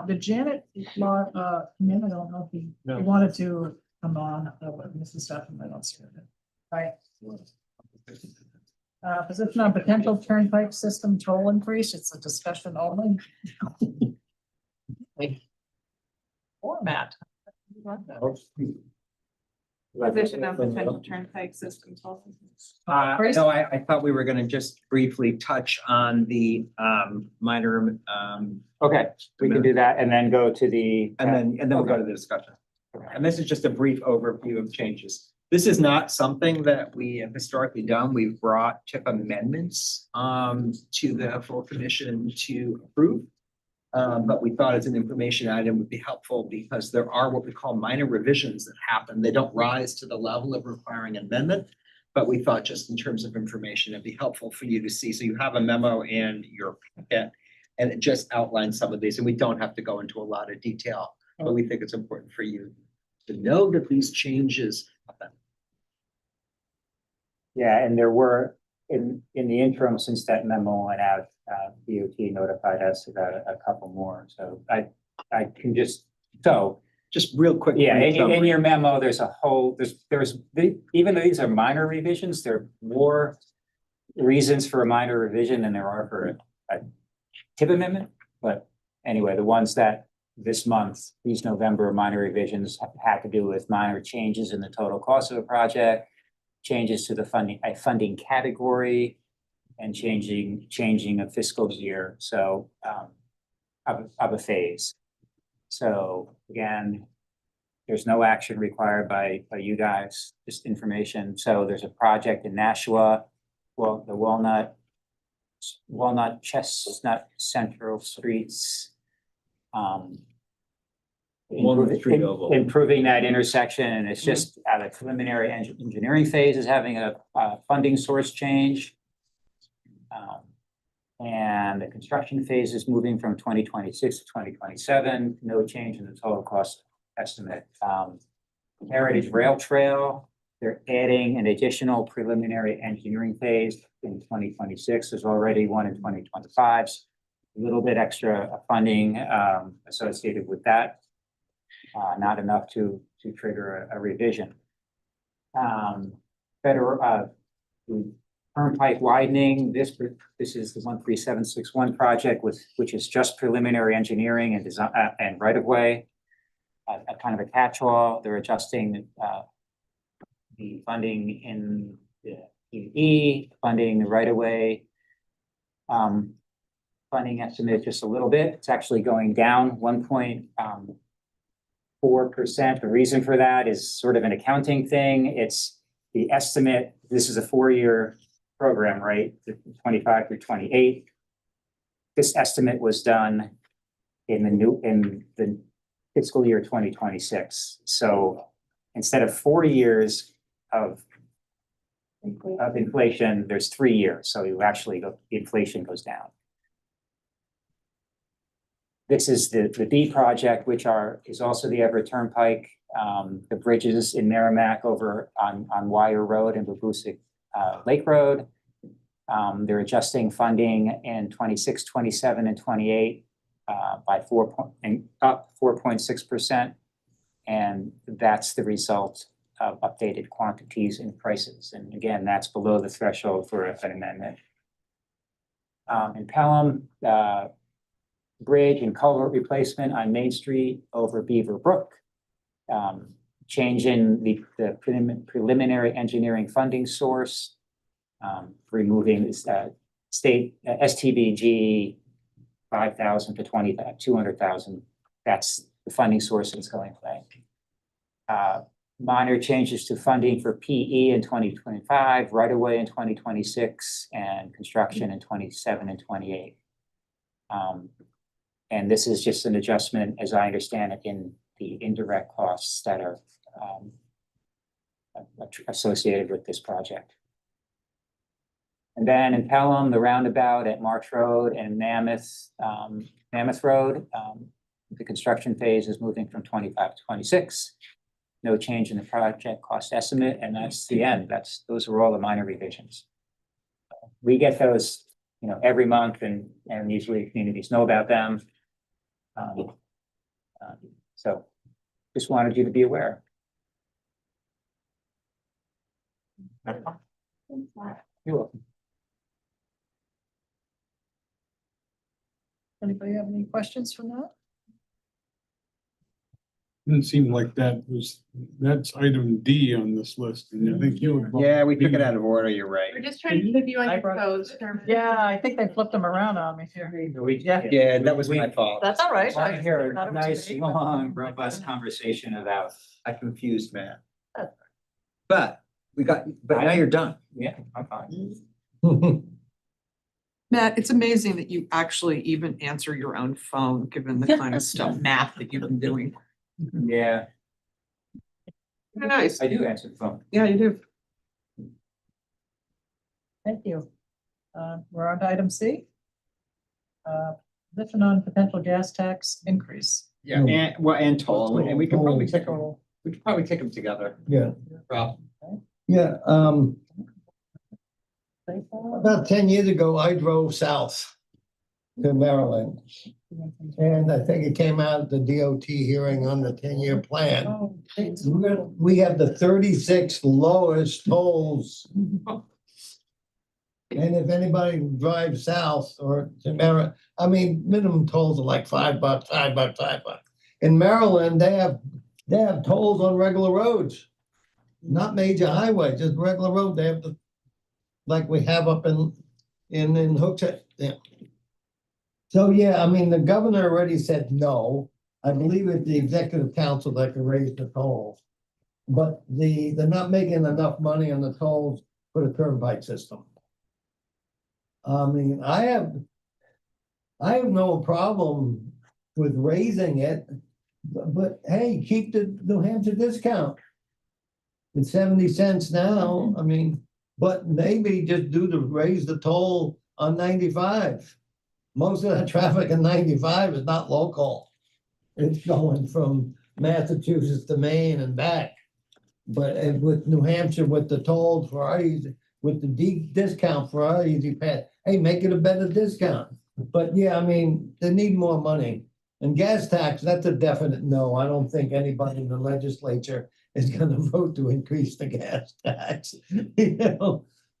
did Janet, come in? I don't know if he wanted to come on, Mrs. Stefan, I don't see it. Right. Position on potential turnpike system toll increase, it's a discussion only. Format. Position of potential turnpike system. No, I thought we were gonna just briefly touch on the minor Okay, we can do that and then go to the. and then we'll go to the discussion. And this is just a brief overview of changes. This is not something that we have historically done. We've brought TIP amendments to the full commission to approve. But we thought as an information item would be helpful because there are what we call minor revisions that happen. They don't rise to the level of requiring amendment. But we thought just in terms of information, it'd be helpful for you to see. So you have a memo in your packet and it just outlines some of these, and we don't have to go into a lot of detail. But we think it's important for you to know that these changes happen. Yeah, and there were, in the interim, since that memo went out, DOT notified us about a couple more, so I can just, so. Just real quick. Yeah, brief in summary. your memo, there's a whole, even though these are minor revisions, there are more reasons for a minor revision than there are for a TIP amendment. But anyway, the ones that this month, these November minor revisions had to do with minor changes in the total cost of a project, changes to the funding category, and changing a fiscal year, so of a phase. So again, there's no action required by you guys, just information. So there's a project in Nashua, well, the Walnut Chestnut Central Streets. Walnut Street Oval. Improving that intersection, and it's just the preliminary engineering phase is having a funding source change. And the construction phase is moving from 2026 to 2027, no change in the total cost estimate. Heritage Rail Trail, they're adding an additional preliminary engineering phase in 2026. There's already one in 2025. A little bit extra funding associated with that. Not enough to trigger a revision. Turnpike widening, this is the 13761 project which is just preliminary engineering and design and right of way. A kind of a catch-all. They're adjusting the funding in the PE, funding the right of way. Funding estimate just a little bit. It's actually going down 1.4%. The reason for that is sort of an accounting thing. It's the estimate. This is a 4-year program, right? 25 through 28. This estimate was done in the fiscal year 2026. So instead of 4 years of inflation, there's 3 years. So you actually the inflation goes down. This is the B project, which is also the Everett Turnpike, the bridges in Merrimack over on Wire Road and Babusick Lake Road. They're adjusting funding in 26, 27, and 28 by up 4.6%. And that's the result of updated quantities and prices. And again, that's below the threshold for an amendment. In Pelham, bridge and culvert replacement on Main Street over Beaver Brook. change in the preliminary engineering funding source, removing this state STBG 5,000 to 200,000. That's the funding source that's going away. Minor changes to funding for PE in 2025, right away in 2026, and construction in 27 and 28. And this is just an adjustment, as I understand it, in the indirect costs that are associated with this project. And then in Pelham, the roundabout at March Road and Mammoth Road, the construction phase is moving from 25 to 26. No change in the project cost estimate, and that's the end. Those are all the minor revisions. We get those, every month, and usually communities know about them. So just wanted you to be aware. You're welcome. Anybody have any questions from that? Didn't seem like that's item D on this list, and I think you. Yeah, we took it out of order, you're right. We're just trying to keep you on your toes. Yeah, I think they flipped them around on me here. Yeah, that was my fault. That's all right. I hear thought a it was nice, me. long, robust conversation about. I confused Matt. But now you're done. Yeah, I'm fine. Matt, it's amazing that you actually even answer your own phone, given the kind of math that you've been doing. Yeah, Very nice. I do answer the phone. Yeah, you do. Thank you. We're on to item C. Position on potential gas tax increase. Yeah, and toll, and we could probably take them together. Yeah. Rob. Yeah, about 10 years ago, I drove south to Maryland. And I think it came out at the DOT hearing on the 10-year plan. We have the 36 lowest tolls. And if anybody drives south or to Maryland, minimum tolls are like $5. In Maryland, they have tolls on regular roads, not major highways, just regular road. They have like we have up in Hooksett. Yeah. So, yeah, the governor already said no. I believe it's the executive council that can raise the tolls. But they're not making enough money on the tolls for the turnpike system. I have no problem with raising it, but hey, keep the New Hampshire discount. It's 70 cents now, but maybe just raise the toll on 95. Most of that traffic in 95 is not local. It's going from Massachusetts to Maine and back. But with New Hampshire, with the tolls for our with the discount for our easy pass, hey, make it a better discount. But yeah, they need more money. And gas tax, that's a definite no. I don't think anybody in the legislature is going to vote to increase the gas tax.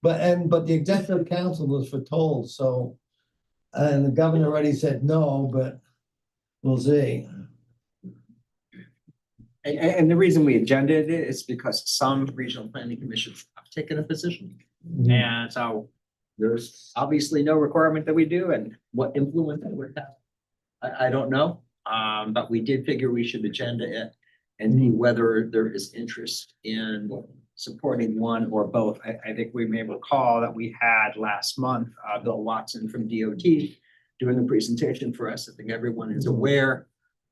But the executive council is for tolls, so. And the governor already said no, but we'll see. And the reason we agendaed it is because some regional planning commissions have taken a position. And so there's obviously no requirement that we do, and what influence that would have, I don't know. But we did figure we should agenda it and see whether there is interest in supporting one or both. I think we may recall that we had last month, Bill Watson from DOT doing the presentation for us. I think everyone is aware.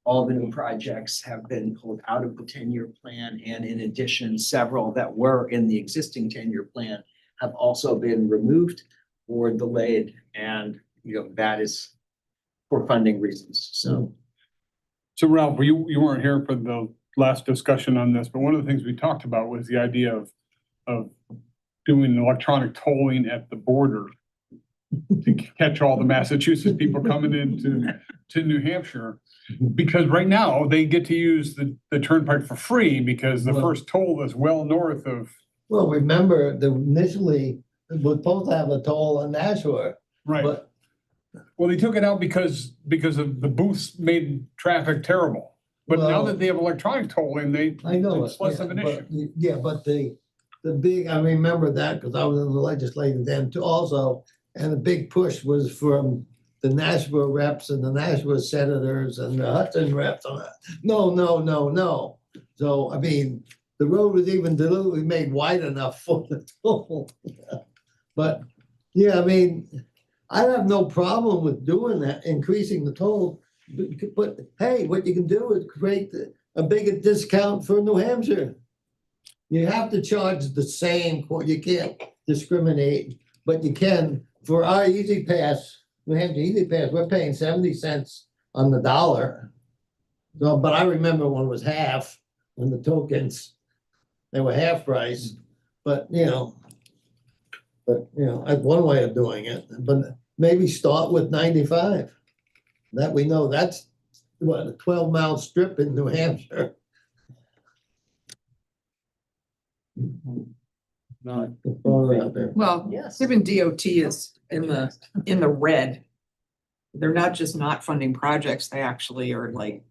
All the new projects have been pulled out of the 10-year plan. And in addition, several that were in the existing 10-year plan have also been removed or delayed. And, that is for funding reasons. So Ralph, you weren't here for the last discussion on this, but one of the things we talked about was the idea of doing electronic tolling at the border to catch all the Massachusetts people coming into New Hampshire. Because right now they get to use the turnpike for free because the first toll is well north of. Well, remember initially it was supposed to have a toll on Nashua. Right. But well, they took it out because of the booths made traffic terrible. But now Well- that they have electronic tolling, I know it's it, less yeah, of an but, issue. yeah, but the big, I remember that because I was in the legislature then too also. And the big push was from the Nashville reps and the Nashville senators and the Hudson reps on that. No, no, no, no. So, I mean, the road was even deliberately made wide enough for the toll. But, yeah, I mean, I have no problem with doing that, increasing the toll. But hey, what you can do is create a bigger discount for New Hampshire. You have to charge the same, you can't discriminate, but you can, for our Easy Pass, New Hampshire Easy Pass, we're paying 70 cents on the dollar. So, but I remember when it was half, when the tokens, they were half price, but that's one way of doing it, but maybe start with 95. That we know that's what, a 12-mile strip in New Hampshire. Not, Out there. Well, Yes. given DOT is in the red, they're not just not funding projects, they actually are like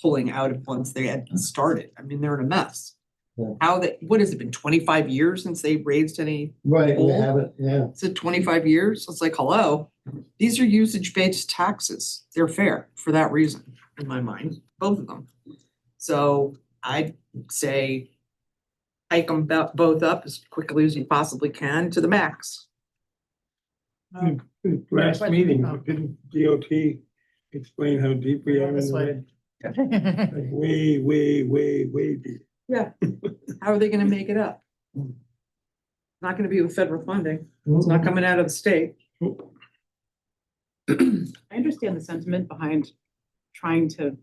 pulling out of ones they had started. I mean, they're in a mess. Yeah. What has it been, 25 years since they raised any? Right, we toll? have it, yeah. Is it 25 years? It's like, hello, these are usage-based taxes. They're fair for that reason, in my mind, both of them. So I'd say hike them both up as quickly as you possibly can to the max. Last meeting, didn't DOT explain how deep we are in This the way. red? Like way, way, way, way deep. Yeah. How are they gonna make it up? Not gonna be with federal funding. It's not coming out of the state. I understand the sentiment behind trying to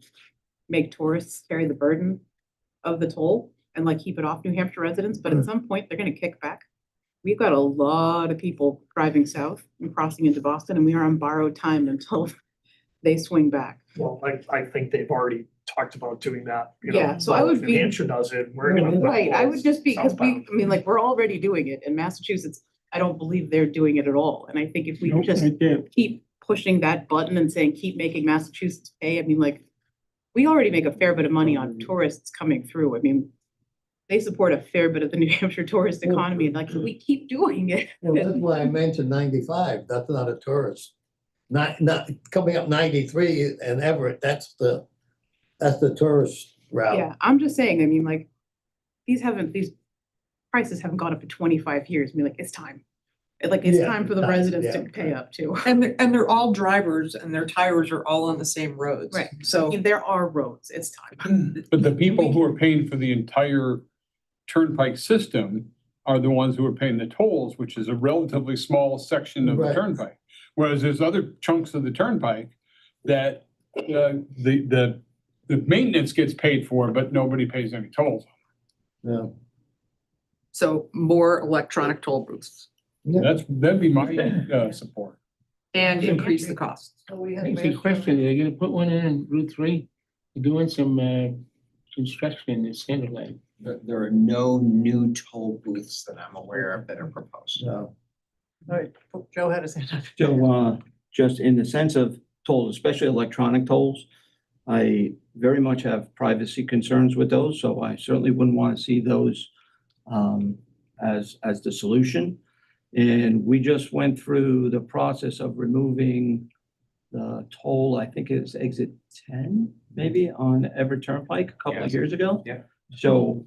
make tourists carry the burden of the toll and like keep it off New Hampshire residents, but at some point they're gonna kick back. We've got a lot of people driving south and crossing into Boston, and we are on borrowed time until they swing back. Well, I think they've already talked about doing that, you know. Yeah, so I would New be- Hampshire does it, we're gonna. Right, I would just be, because Southbound. we're already doing it in Massachusetts. I don't believe they're doing it at all. And I think if we Nope, just I can't. keep pushing that button and saying, keep making Massachusetts pay, I mean, like, we already make a fair bit of money on tourists coming through. I mean, they support a fair bit of the New Hampshire tourist economy, and like, if we keep doing it. Well, that's why I mentioned 95. That's not a tourist. Not coming up 93 and Everett, that's the tourist route. Yeah, I'm just saying, I mean, like, these prices haven't gone up in 25 years. I mean, like, it's time. Like, it's Yeah, time for the time, residents yeah. to pay up too. And they're all drivers and their tires are all on the same roads. Right. So. I mean, there are roads, it's time. But the people who are paying for the entire turnpike system are the ones who are paying the tolls, which is a relatively small section of the Right. turnpike. Whereas there's other chunks of the turnpike that the maintenance gets paid for, but nobody pays any tolls. Yeah. So more electronic toll booths That'd be my support. and increase the costs. It's a question, are you gonna put one in Route 3? Doing some construction in the center line. There are no new toll booths that I'm aware of that are proposed. No. All right, Joe had his hand up. so, just in the sense of tolls, especially electronic tolls, I very much have privacy concerns with those, so I certainly wouldn't want to see those as the solution. And we just went through the process of removing the toll, I think it's exit 10, maybe on Everett Turnpike a couple of Yes. years ago. Yeah. So,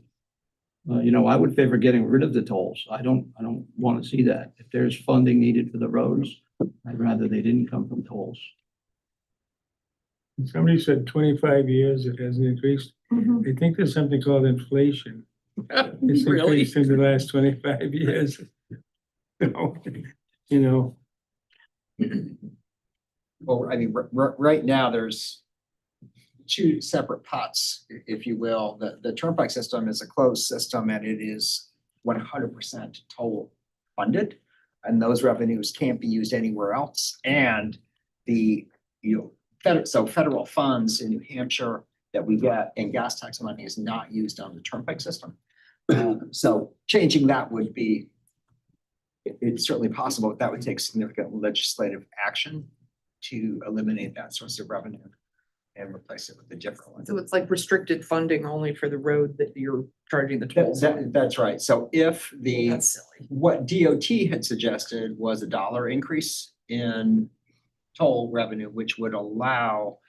I would favor getting rid of the tolls. I don't want to see that. If there's funding needed for the roads, I'd rather they didn't come from tolls. Somebody said 25 years it hasn't increased. I think there's something called inflation. It's Really? increased in the last 25 years. Well, I mean, right now, there's two separate pots, if you will. The turnpike system is a closed system and it is 100% toll funded. And those revenues can't be used anywhere else. And federal funds in New Hampshire that we get in gas tax money is not used on the turnpike system. So changing that would be, it's certainly possible, but that would take significant legislative action to eliminate that source of revenue. and replace it with a different one. So it's like restricted funding only for the road that you're charging the tolls on. That's right. So if the, That's silly. what DOT had suggested was a $1 increase in toll revenue, which would allow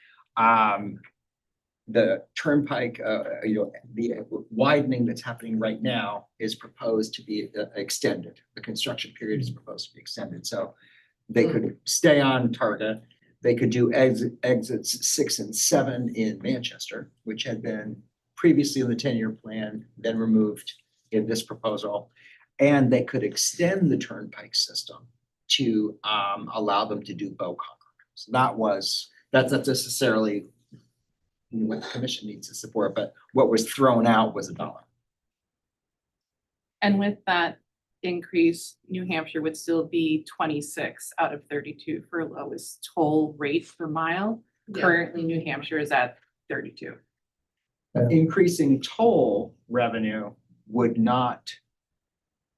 the turnpike, the widening that's happening right now is proposed to be extended. The construction period is proposed to be extended. So they could stay on target. They could do exits 6 and 7 in Manchester, which had been previously in the 10-year plan, then removed in this proposal. And they could extend the turnpike system to allow them to do Bow Concord. So that's not necessarily what the commission needs to support, but what was thrown out was $1. And with that increase, New Hampshire would still be 26 out of 32 for lowest toll rate per mile. Currently, New Hampshire is at 32. Increasing toll revenue would not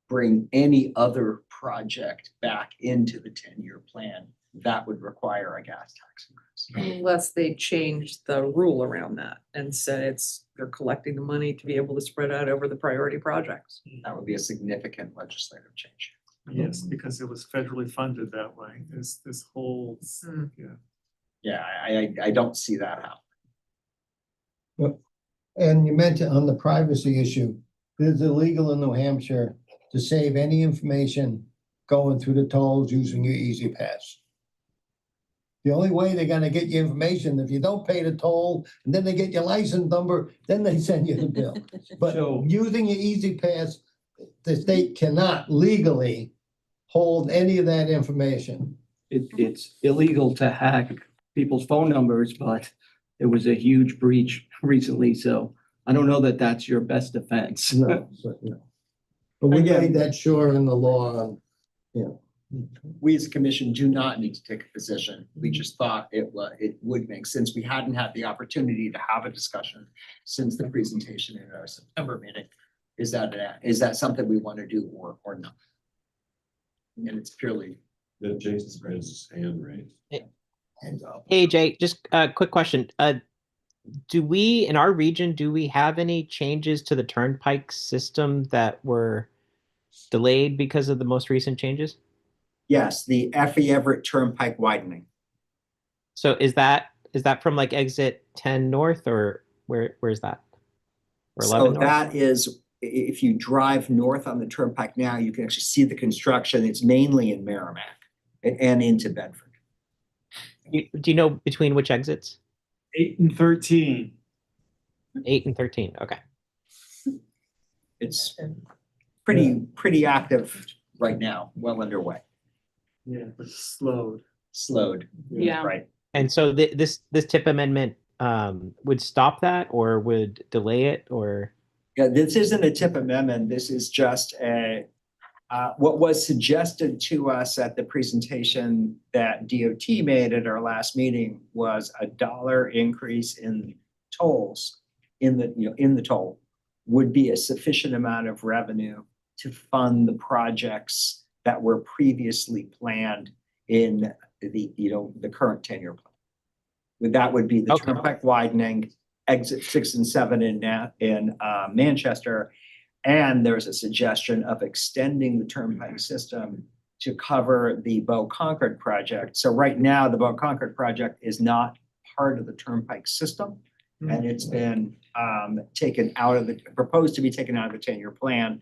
bring any other project back into the 10-year plan. That would require a gas tax increase. Unless they changed the rule around that and said they're collecting the money to be able to spread out over the priority projects. That would be a significant legislative change. Yes, because it was federally funded that way, this whole, Yeah, I don't see that happening. And you mentioned on the privacy issue, it is illegal in New Hampshire to save any information going through the tolls using your Easy Pass. The only way they're gonna get your information, if you don't pay the toll, and then they get your license number, then they send you the bill. But So- using your Easy Pass, the state cannot legally hold any of that information. It's illegal to hack people's phone numbers, but there was a huge breach recently, so I don't know that that's your best defense. No. But we Again- made that sure in the law, We as a commission do not need to take a position. We just thought it would make sense. We hadn't had the opportunity to have a discussion since the presentation in our September meeting. Is that something we want to do or not? And it's purely. Jason's raised his hand raised. Hands up. Hey, Jay, just a quick question. Do we, in our region, do we have any changes to the turnpike system that were delayed because of the most recent changes? Yes, the Effie Everett Turnpike widening. So is that from like exit 10 north or where's that? Or 11 So north? that is, if you drive north on the turnpike now, you can actually see the construction. It's mainly in Merrimack and into Bedford. Do you know between which exits? 8 and 13. 8 and 13. Okay. It's pretty active right now, well underway. Yeah, but slowed. Slowed. Yeah. Right. And so this TIP amendment would stop that or would delay it or? Yeah, this isn't a TIP amendment. This is just what was suggested to us at the presentation that DOT made at our last meeting was a $1 increase in tolls in the toll would be a sufficient amount of revenue to fund the projects that were previously planned in the current 10-year plan. That would be the Okay. turnpike widening, exit 6 and 7 in Manchester. And there's a suggestion of extending the turnpike system to cover the Bow Concord project. So right now, the Bow Concord project is not part of the turnpike system. And it's been proposed to be taken out of the 10-year plan.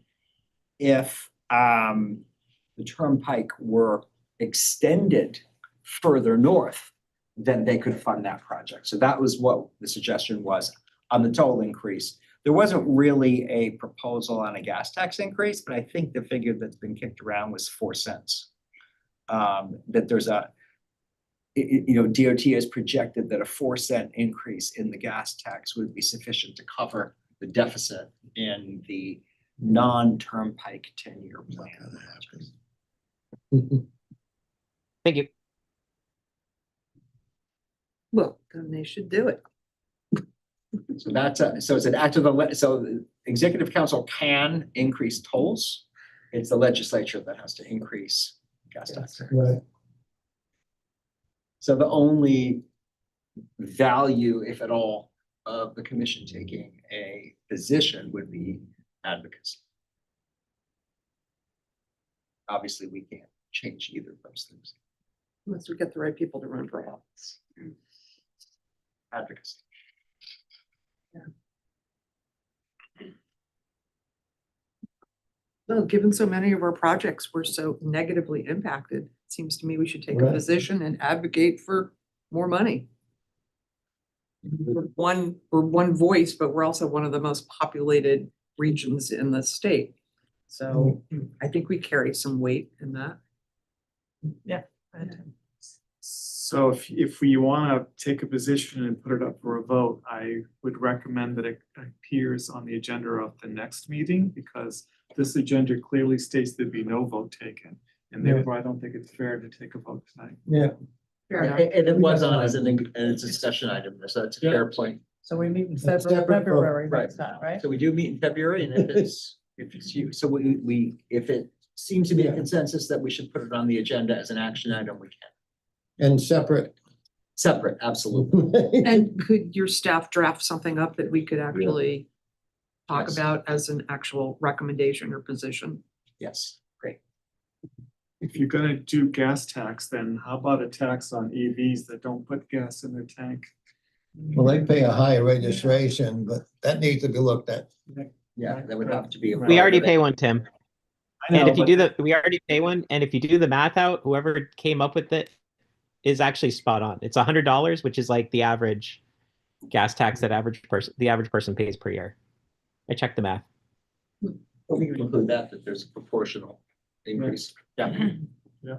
If the turnpike were extended further north, then they could fund that project. So that was what the suggestion was on the toll increase. There wasn't really a proposal on a gas tax increase, but I think the figure that's been kicked around was 4 cents. That there's DOT has projected that a 4-cent increase in the gas tax would be sufficient to cover the deficit in the non-turnpike 10-year plan. Thank you. Well, then they should do it. So it's an act of so the executive council can increase tolls. It's the legislature that has to increase gas tax. Right. So the only value, if at all, of the commission taking a position would be advocacy. Obviously, we can't change either of those things. Unless we get the right people to run for office. Advocacy. Well, given so many of our projects were so negatively impacted, it seems to me we should take a Right. position and advocate for more money. We're one voice, but we're also one of the most populated regions in the state. So I think we carry some weight in that. So if we wanna take a position and put it up for a vote, I would recommend that it appears on the agenda of the next meeting, because this agenda clearly states there'd be no vote taken. And therefore, I don't think it's fair to take a vote tonight. Yeah. Fair enough. And it was on as a discussion item, so it's a fair point. So we meet in That's separate from- February right. next time, right? So we do meet in February, and if it's you, so if it seems to be a consensus that we should put it on the agenda as an action item, we can. And separate. Separate, absolutely. And could your staff draft something up that we could actually talk Yes. about as an actual recommendation or position? Yes, great. If you're gonna do gas tax, then how about a tax on EVs that don't put gas in their tank? Well, they pay a higher registration, but that needs to be looked at. Yeah, that would have to be. We already pay one, Tim. I know, And if you but- do we already pay one, and if you do the math out, whoever came up with it is actually spot on. It's $100, which is like the average gas tax that the average person pays per year. I checked the math. But we can include that there's a proportional increase. Yeah. Yeah.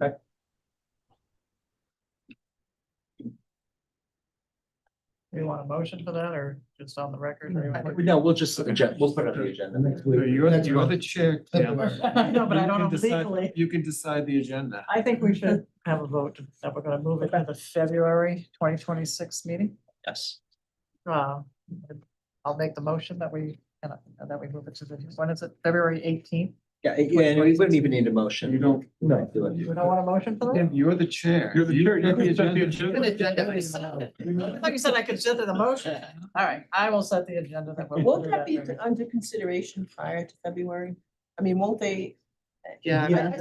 Okay. Do you want a motion for that or just on the record? or you want- No, we'll just, we'll put it on the agenda. Next So week. you're Next the month. chair, Tim. No, but I don't know legally. You can decide the agenda. I think we should have a vote that we're gonna move it to the February 2026 meeting. Yes. Uh, I'll make the motion that we, and that we move it to the, when is it, February 18th? Yeah, and we wouldn't even need a motion. You don't, No, do it. You don't want a motion for that? Tim, you're the chair. You're the chair, you can set the An agenda. agenda. I thought you said I could set the motion. All right, I will set the agenda that we'll Won't do that be during- under consideration prior to February? I mean, won't they? Yeah, I Yeah. mean,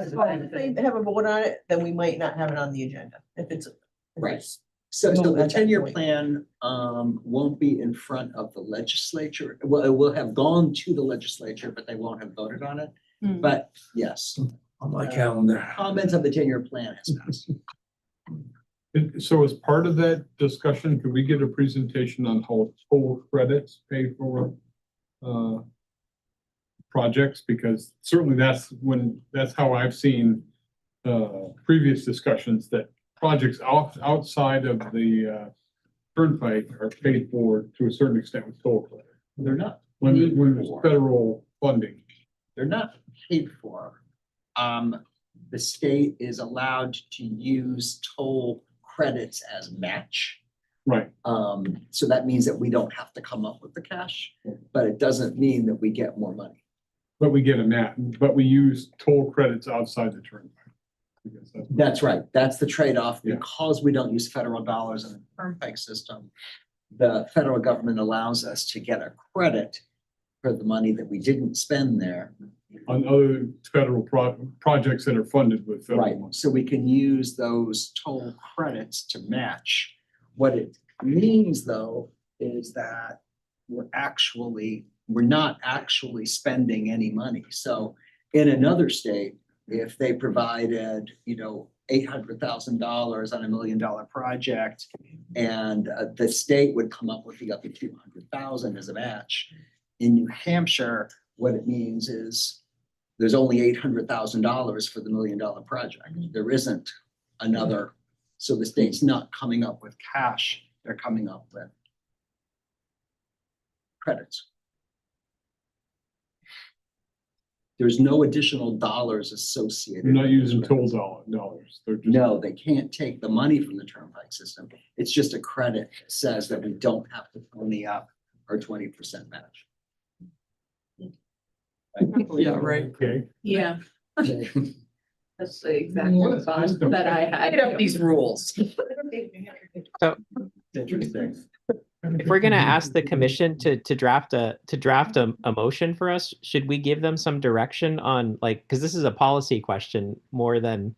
If they have a vote on it, then we might not have it on the agenda, if it's. Right. So Move the at that 10-year point. plan won't be in front of the legislature. Well, it will have gone to the legislature, but they won't have voted on it. Hmm. But yes, On my calendar. comments of the 10-year plan has passed. So as part of that discussion, could we get a presentation on how toll credits pay for projects? Because certainly that's how I've seen previous discussions, that projects outside of the turnpike are paid for to a certain extent with toll credit. They're not. When paid there's for. federal funding. They're not paid for. The state is allowed to use toll credits as match. Right. So that means that we don't have to come up with the cash, but it doesn't mean that we get more money. But we get a match, but we use toll credits outside the turnpike. I guess That's right. That's the trade-off. Yeah. Because we don't use federal dollars in the turnpike system, the federal government allows us to get a credit for the money that we didn't spend there. On other federal projects that are funded with federal Right, money. so we can use those toll credits to match. What it means, though, is that we're not actually spending any money. So in another state, if they provided, $800,000 on $1 million project, and the state would come up with the other 200,000 as a match. In New Hampshire, what it means is there's only $800,000 for the $1 million project. There isn't another, so the state's not coming up with cash, they're coming up with credits. There's no additional dollars associated. You're not with using those toll credits. dollars. They're just. No, they can't take the money from the turnpike system. It's just a credit that says that we don't have to pony up our 20% match. yeah, right. Okay. Yeah. That's the exact What a response system. that I had. Made up these rules. Interesting. If we're gonna ask the commission to draft a motion for us, should we give them some direction on like, because this is a policy question more than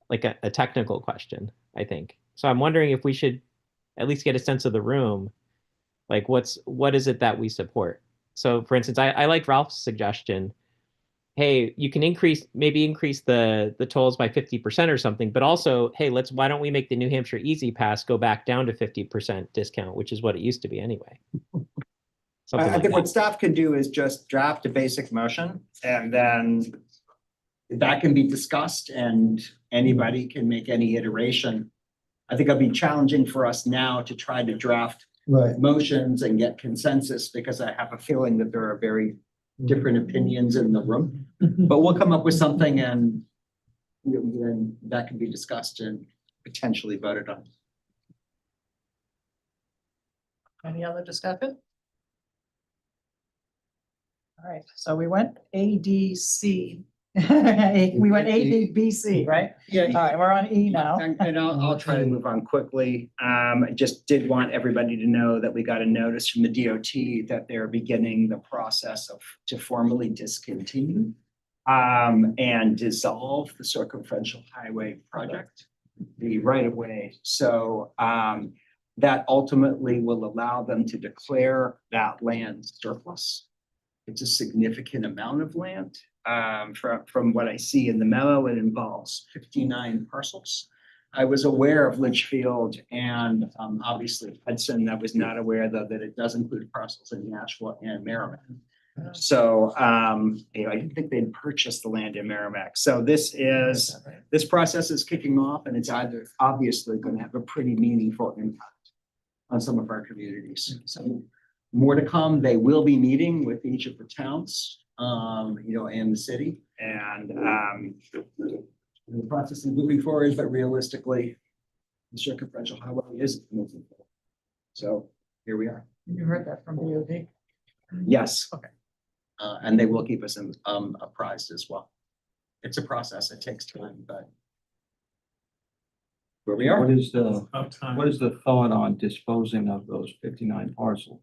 like a technical question, I think. So I'm wondering if we should at least get a sense of the room, like what is it that we support? So for instance, I like Ralph's suggestion. Hey, you can maybe increase the tolls by 50% or something, but also, hey, why don't we make the New Hampshire Easy Pass go back down to 50% discount, which is what it used to be anyway. Something I like think that. what staff can do is just draft a basic motion and then that can be discussed and anybody can make any iteration. I think it'll be challenging for us now to try to draft Right. motions and get consensus because I have a feeling that there are very different opinions in the room. But we'll come up with something and then that can be discussed and potentially voted on. Any other discussion? All right, so we went ADC. We went ADBC, right? Yeah. All right, we're on E now. And I'll try to move on quickly. I just did want everybody to know that we got a notice from the DOT that they're beginning the process to formally discontinue and dissolve the circumferential highway project, the right of way. So that ultimately will allow them to declare that land surplus. It's a significant amount of land. From what I see in the memo, it involves 59 parcels. I was aware of Litchfield and obviously Hudson. I was not aware though that it does include parcels in Nashua and Merrimack. So I didn't think they'd purchased the land in Merrimack. So this process is kicking off and it's either obviously going to have a pretty meaningful impact on some of our communities. So more to come. They will be meeting with each of the towns, and the city, and the process is moving forward, but realistically, the circumferential highway is moving forward. So here we are. You heard that from DOT? Yes. Okay. And they will keep us apprised as well. It's a process. It takes time, but where we are. What is the thought on disposing of those 59 parcels?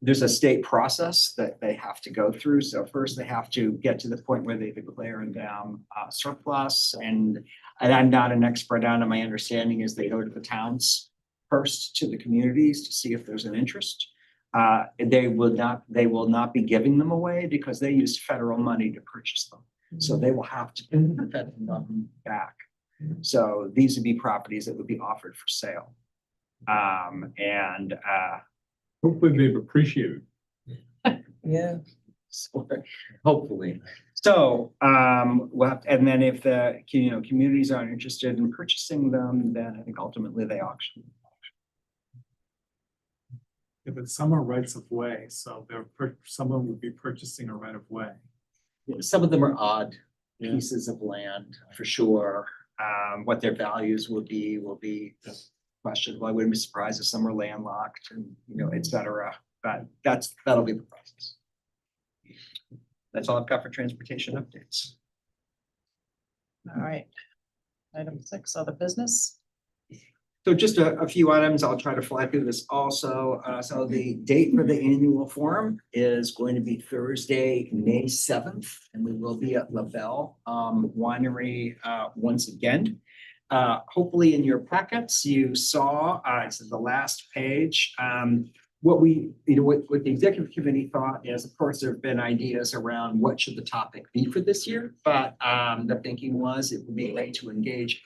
There's a state process that they have to go through. So first they have to get to the point where they declare them surplus. And I'm not an expert on it. My understanding is they go to the towns first, to the communities to see if there's an interest. They will not be giving them away because they use federal money to purchase them. So they will have to pay the federal money back. So these would be properties that would be offered for sale. Hopefully they've appreciated. Yeah. Hopefully. So, and then if the, communities aren't interested in purchasing them, then I think ultimately they auction. Yeah, but some are rights of way, so someone would be purchasing a right of way. Some of them are odd pieces of land for sure. What their values will be questionable. I wouldn't be surprised if some are landlocked and, et cetera. But that'll be the process. That's all I've got for transportation updates. All right. Item 6, other business. So just a few items. I'll try to fly through this also. So the date for the annual forum is going to be Thursday, May 7th, and we will be at LaBelle Winery once again. Hopefully in your packets, you saw, it's the last page. What the executive committee thought is, of course, there have been ideas around what should the topic be for this year, but the thinking was it would be great to engage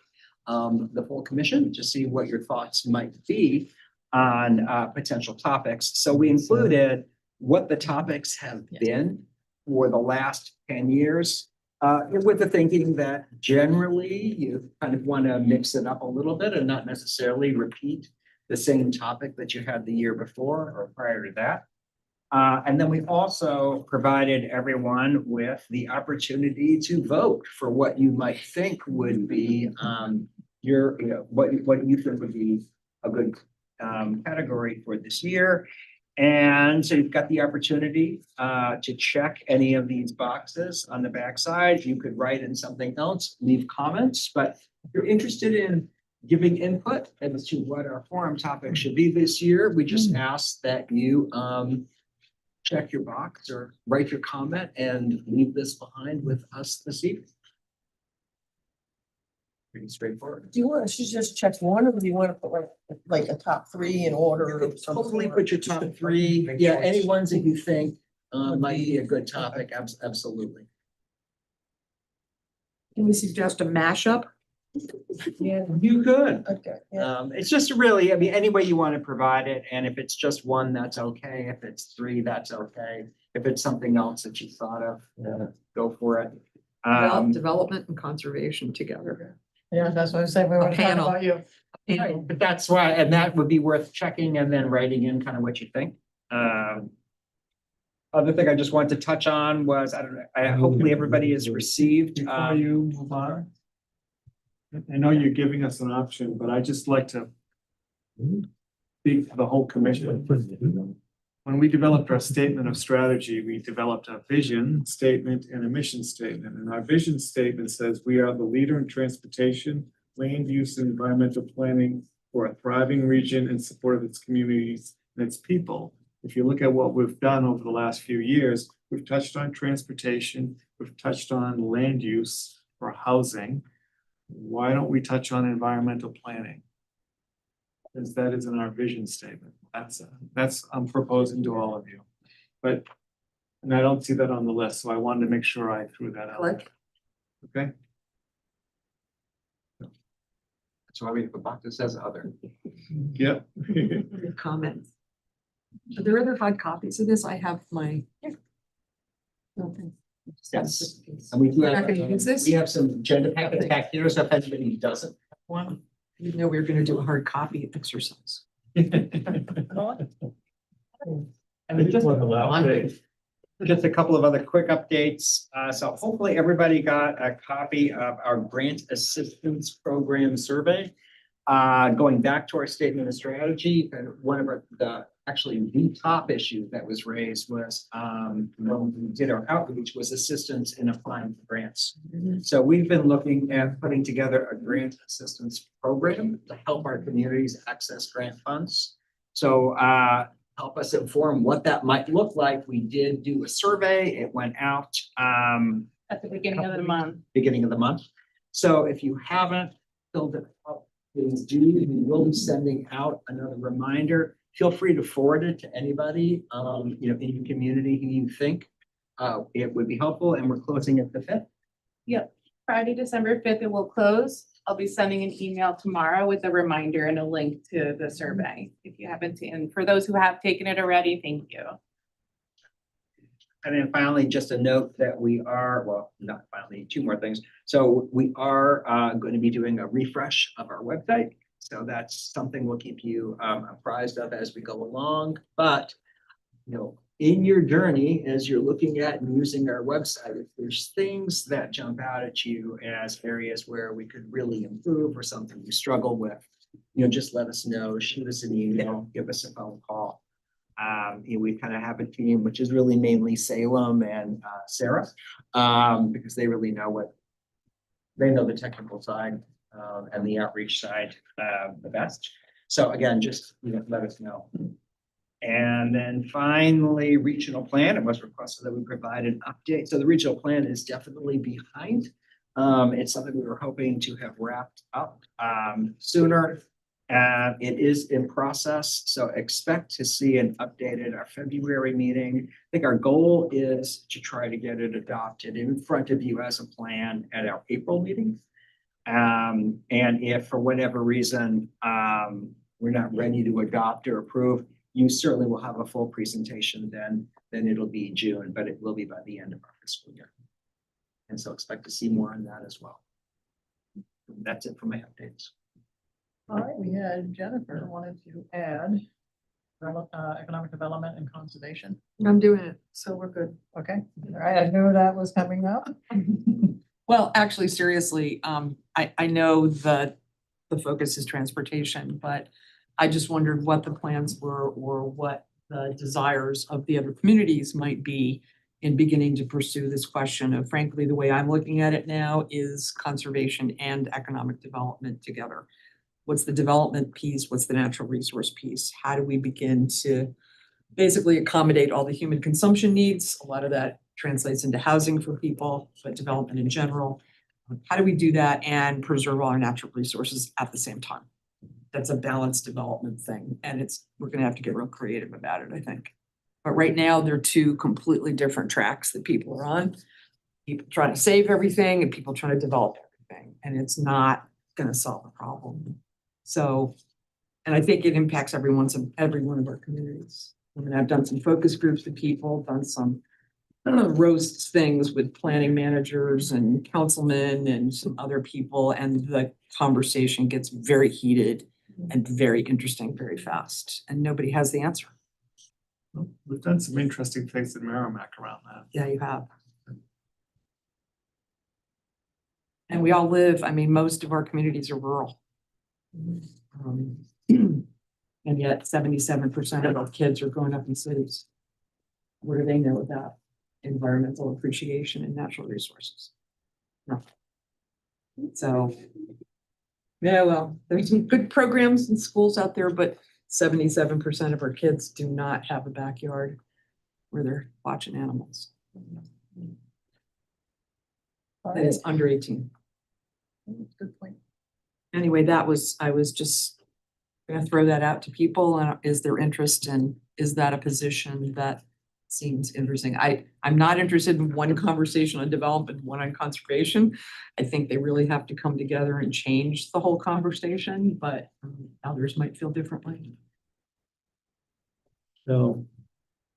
the full commission to see what your thoughts might be on potential topics. So we included what the topics have been for the last 10 years. With the thinking that generally you kind of want to mix it up a little bit and not necessarily repeat the same topic that you had the year before or prior to that. And then we also provided everyone with the opportunity to vote for what you might think would be what you think would be a good category for this year. And so you've got the opportunity to check any of these boxes on the backside. You could write in something else, leave comments, but if you're interested in giving input as to what our forum topic should be this year. We just ask that you check your box or write your comment and leave this behind with us this evening. Pretty straightforward. Do you want us to just check one, or do you want to put like a top three in order or something? Hopefully put your top three, yeah, any ones that you think might be a good topic, absolutely. Can we suggest a mashup? Yeah, you could. Okay, yeah. It's just really, I mean, any way you want to provide it, and if it's just one, that's okay. If it's three, that's okay. If it's something else that you thought of, go for it. Development and conservation together. Yeah, that's what I said. We were talking panel. about you. Right, but that's why, and that would be worth checking and then writing in kind of what you think. Other thing I just wanted to touch on was, I don't know, hopefully everybody has received. Before you move on, I know you're giving us an option, but I just like to speak to the whole commission. When we developed our statement of strategy, we developed a vision statement and a mission statement. And our vision statement says we are the leader in transportation, land use, and environmental planning for a thriving region in support of its communities and its people. If you look at what we've done over the last few years, we've touched on transportation, we've touched on land use for housing. Why don't we touch on environmental planning? Because that is in our vision statement. That's I'm proposing to all of you. But, and I don't see that on the list, so I wanted to make sure I threw that out. Click. Okay? That's why we have a box that says other. Yep. Comments. Are there other hard copies of this? I have my. Okay. Yes. And we do We're not have, gonna use this? we have some agenda packets back here, so if anybody doesn't have one. You know, we were gonna do a hard copy exercise. And just a couple of other quick updates. So hopefully everybody got a copy of our grant assistance program survey. Going back to our statement of strategy, and one of actually the top issue that was raised was when we did our outreach was assistance in applying for grants. So we've been looking at putting together a grant assistance program to help our communities access grant funds. So help us inform what that might look like. We did do a survey. It went out At the beginning of the month. beginning of the month. So if you haven't filled it out, please do. We will be sending out another reminder. Feel free to forward it to anybody, in your community who you think it would be helpful, and we're closing at the 5th. Yep, Friday, December 5th, it will close. I'll be sending an email tomorrow with a reminder and a link to the survey. If you haven't seen, and for those who have taken it already, thank you. And then finally, just a note that we are, well, not finally, two more things. So we are going to be doing a refresh of our website. So that's something we'll keep you apprised of as we go along. But, in your journey, as you're looking at and using our website, if there's things that jump out at you as areas where we could really improve or something you struggle with, just let us know, shoot us an email, give us a phone call. We kind of have a team, which is really mainly Salem and Sarah, because they really know they know the technical side and the outreach side the best. So again, just let us know. And then finally, regional plan. It was requested that we provide an update. So the regional plan is definitely behind. It's something we were hoping to have wrapped up sooner. It is in process, so expect to see an update at our February meeting. I think our goal is to try to get it adopted in front of you as a plan at our April meeting. And if for whatever reason we're not ready to adopt or approve, you certainly will have a full presentation then it'll be June, but it will be by the end of our fiscal year. And so expect to see more on that as well. That's it for my updates. All right, we had Jennifer wanted to add economic development and conservation. I'm doing it, so we're good. Okay, all right, I knew that was coming up. Well, actually, seriously, I know that the focus is transportation, but I just wondered what the plans were or what the desires of the other communities might be in beginning to pursue this question of, frankly, the way I'm looking at it now is conservation and economic development together. What's the development piece? What's the natural resource piece? How do we begin to basically accommodate all the human consumption needs? A lot of that translates into housing for people, but development in general. How do we do that and preserve all our natural resources at the same time? That's a balanced development thing, and we're gonna have to get real creative about it, I think. But right now, they're two completely different tracks that people are on. People trying to save everything and people trying to develop everything, and it's not gonna solve the problem. So, and I think it impacts every one of our communities. I mean, I've done some focus groups with people, done some roast things with planning managers and councilmen and some other people, and the conversation gets very heated and very interesting very fast, and nobody has the answer. We've done some interesting things in Merrimack around that. Yeah, you have. And we all live, I mean, most of our communities are rural. And yet 77% of our kids are growing up in cities. What do they know about environmental appreciation and natural resources? Nothing. So, yeah, well, there's some good programs in schools out there, but 77% of our kids do not have a backyard where they're watching animals. That is under 18. Good point. Anyway, I was just gonna throw that out to people, and is there interest, and is that a position that seems interesting? I'm not interested in one conversation on development, one on conservation. I think they really have to come together and change the whole conversation, but others might feel differently. So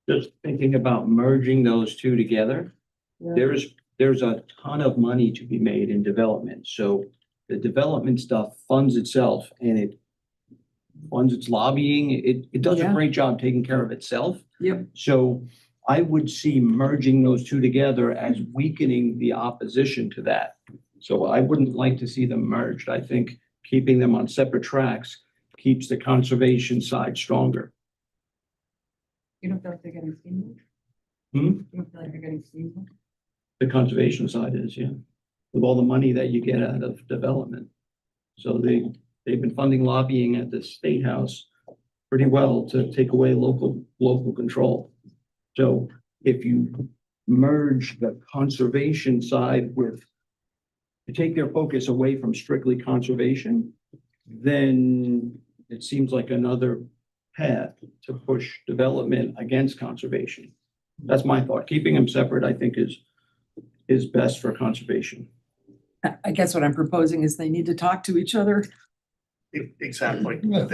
just thinking about merging those two together, there's a ton of money to be made in development. So the development stuff funds itself and it funds its lobbying. It does a great job taking care of itself. Yep. So I would see merging those two together as weakening the opposition to that. So I wouldn't like to see them merged. I think keeping them on separate tracks keeps the conservation side stronger. You don't feel like they're getting steamrolled? Hmm? You don't feel like they're getting steamrolled? The conservation side is, yeah, with all the money that you get out of development. So they've been funding lobbying at the State House pretty well to take away local control. So if you merge the conservation side with, to take their focus away from strictly conservation, then it seems like another path to push development against conservation. That's my thought. Keeping them separate, I think, is best for conservation. I guess what I'm proposing is they need to talk to each other. Exactly. Yeah.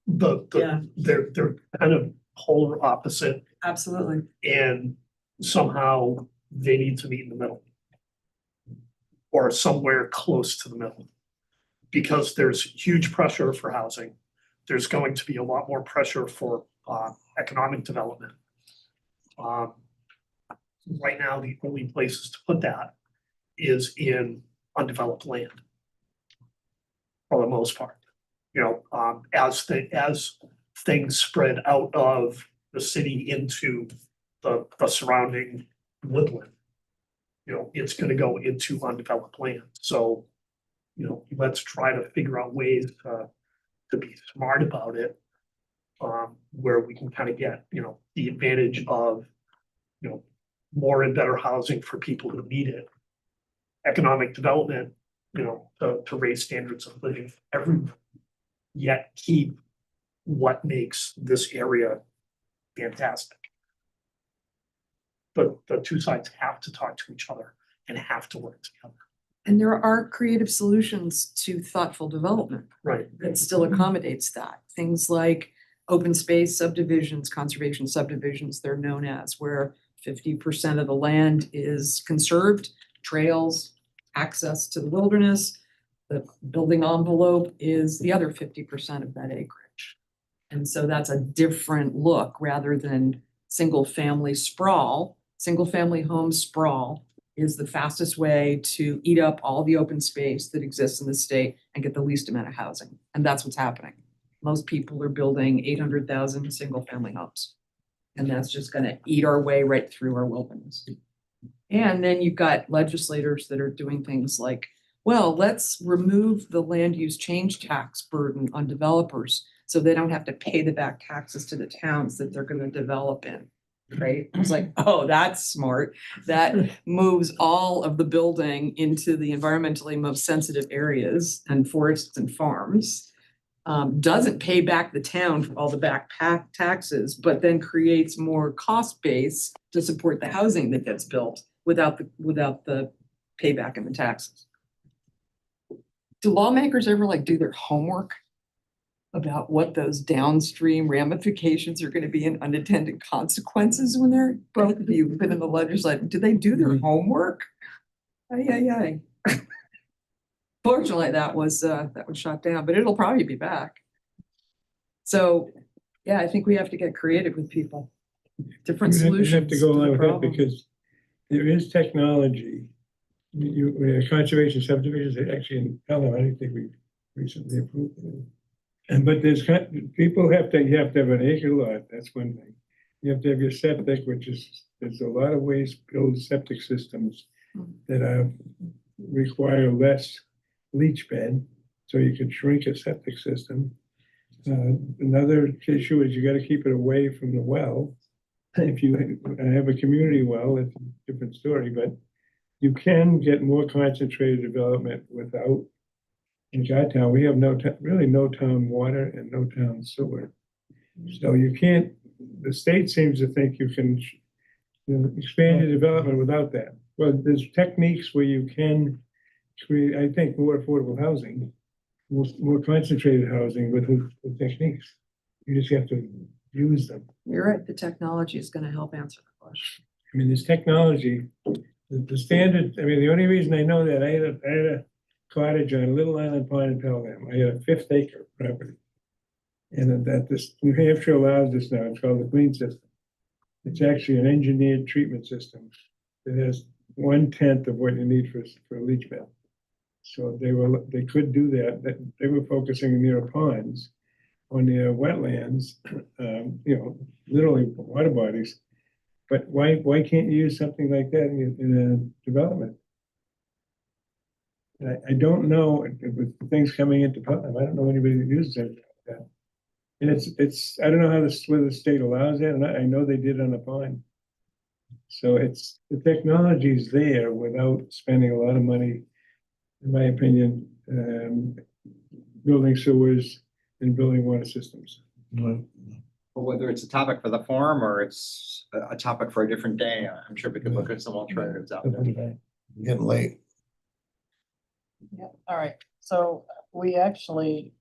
They're kind of polar opposite, Absolutely. and somehow they need to meet in the middle. Or somewhere close to the middle. Because there's huge pressure for housing. There's going to be a lot more pressure for economic development. Right now, the only places to put that is in undeveloped land. For the most part. You know, as things spread out of the city into the surrounding woodland, you know, it's gonna go into undeveloped land. So, you know, let's try to figure out ways to be smart about it. Where we can kind of get, you know, the advantage of, you know, more and better housing for people who need it. Economic development, you know, to raise standards of living for everyone. Yet keep what makes this area fantastic. But the two sides have to talk to each other and have to work together. And there are creative solutions to thoughtful development. Right. That still accommodates that. Things like open space subdivisions, conservation subdivisions, they're known as, where 50% of the land is conserved, trails, access to the wilderness. The building envelope is the other 50% of that acreage. And so that's a different look rather than single family sprawl. Single family home sprawl is the fastest way to eat up all the open space that exists in the state and get the least amount of housing. And that's what's happening. Most people are building 800,000 single family homes. And that's just gonna eat our way right through our wilderness. And then you've got legislators that are doing things like well, let's remove the land use change tax burden on developers so they don't have to pay the back taxes to the towns that they're gonna develop in. Right? It's like, oh, that's smart. That moves all of the building into the environmentally most sensitive areas and forests and farms. Doesn't pay back the town for all the back taxes, but then creates more cost base to support the housing that gets built without the payback in the taxes. Do lawmakers ever like do their homework about what those downstream ramifications are gonna be and unintended consequences when they're, both of you have been in the legislature, do they do their homework? Ay. Fortunately, that was shot down, but it'll probably be back. So, yeah, I think we have to get creative with people. Different You have solutions to to go along the with that problem. because there is technology. Conservation subdivisions, actually in Pelham, I don't think we recently approved it. But people have to have an acre lot, that's one thing. You have to have your septic, there's a lot of ways to build septic systems that require less leach bed, so you can shrink a septic system. Another issue is you gotta keep it away from the well. If you have a community well, it's a different story, but you can get more concentrated development without. In Chi-town, we have really no town water and no town sewer. So you can't, the state seems to think you can expand your development without that. Well, there's techniques where you can create, I think, more affordable housing, more concentrated housing with techniques. You just have to use them. You're right, the technology is gonna help answer the question. I mean, this technology, the standard, I mean, the only reason I know that, I had a cottage on Little Island Pond in Pelham. I had a 5th acre property. And that this New Hampshire allows this now, it's called the Clean System. It's actually an engineered treatment system that has 1/10 of what you need for a leach bed. So they could do that. They were focusing near ponds on their wetlands, literally water bodies. But why can't you use something like that in a development? I don't know, with things coming into Putnam, I don't know anybody that uses it like that. And it's, I don't know whether the state allows it, and I know they did on the pond. So the technology's there without spending a lot of money, in my opinion, building sewers and building water systems. Well, whether it's a topic for the forum or it's a topic for a different day, I'm sure we could look at some alternatives out there. Getting late. Yeah, all right, so we actually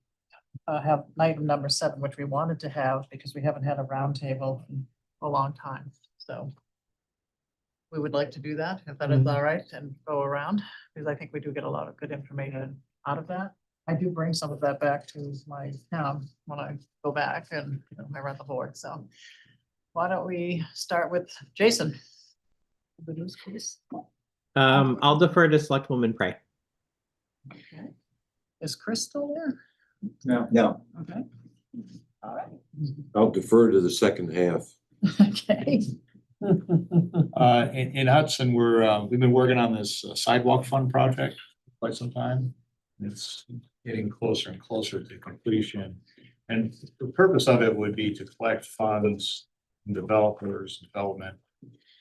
have item number 7, which we wanted to have because we haven't had a roundtable in a long time, so. We would like to do that, if that is all right, and go around, because I think we do get a lot of good information out of that. I do bring some of that back to my town when I go back and, I run the board, so. Why don't we start with Jason? The news, please. I'll defer to Selectwoman Prey. Okay. Is Chris still there? No. Okay. All right. I'll defer to the second half. Okay. In Hudson, we've been working on this sidewalk fund project for quite some time. It's getting closer and closer to completion. And the purpose of it would be to collect funds from development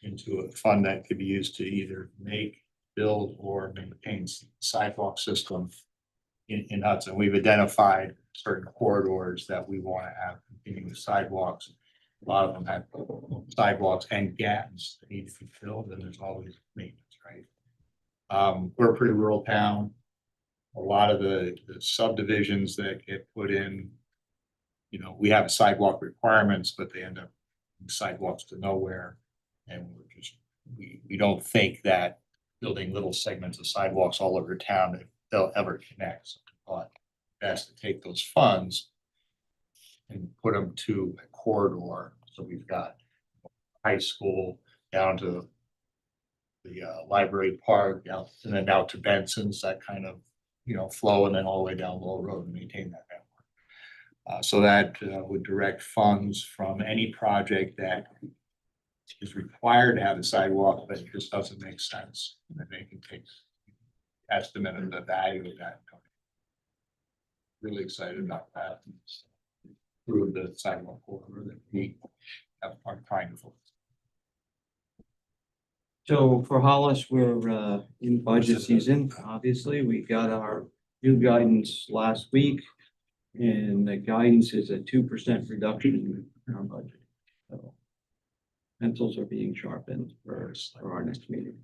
into a fund that could be used to either make, build, or maintain sidewalk system in Hudson. We've identified certain corridors that we want to have continuous sidewalks. A lot of them have sidewalks and gaps that need to be filled, and there's always maintenance, right? We're a pretty rural town. A lot of the subdivisions that get put in, we have sidewalk requirements, but they end up sidewalks to nowhere. And we don't think that building little segments of sidewalks all over town, that they'll ever connect. So we thought best to take those funds and put them to a corridor. So we've got high school down to the library park, and then out to Benson's, that kind of, flow, and then all the way down Lowell Road and maintain that network. So that would direct funds from any project that is required to have a sidewalk, but it just doesn't make sense. And then they can take estimate of the value of that. Really excited about that. Through the sidewalk corridor that we are trying to focus. So for Hollis, we're in budget season, obviously. We got our new guidance last week. And the guidance is a 2% reduction in our budget. So pencils are being sharpened for our next meeting.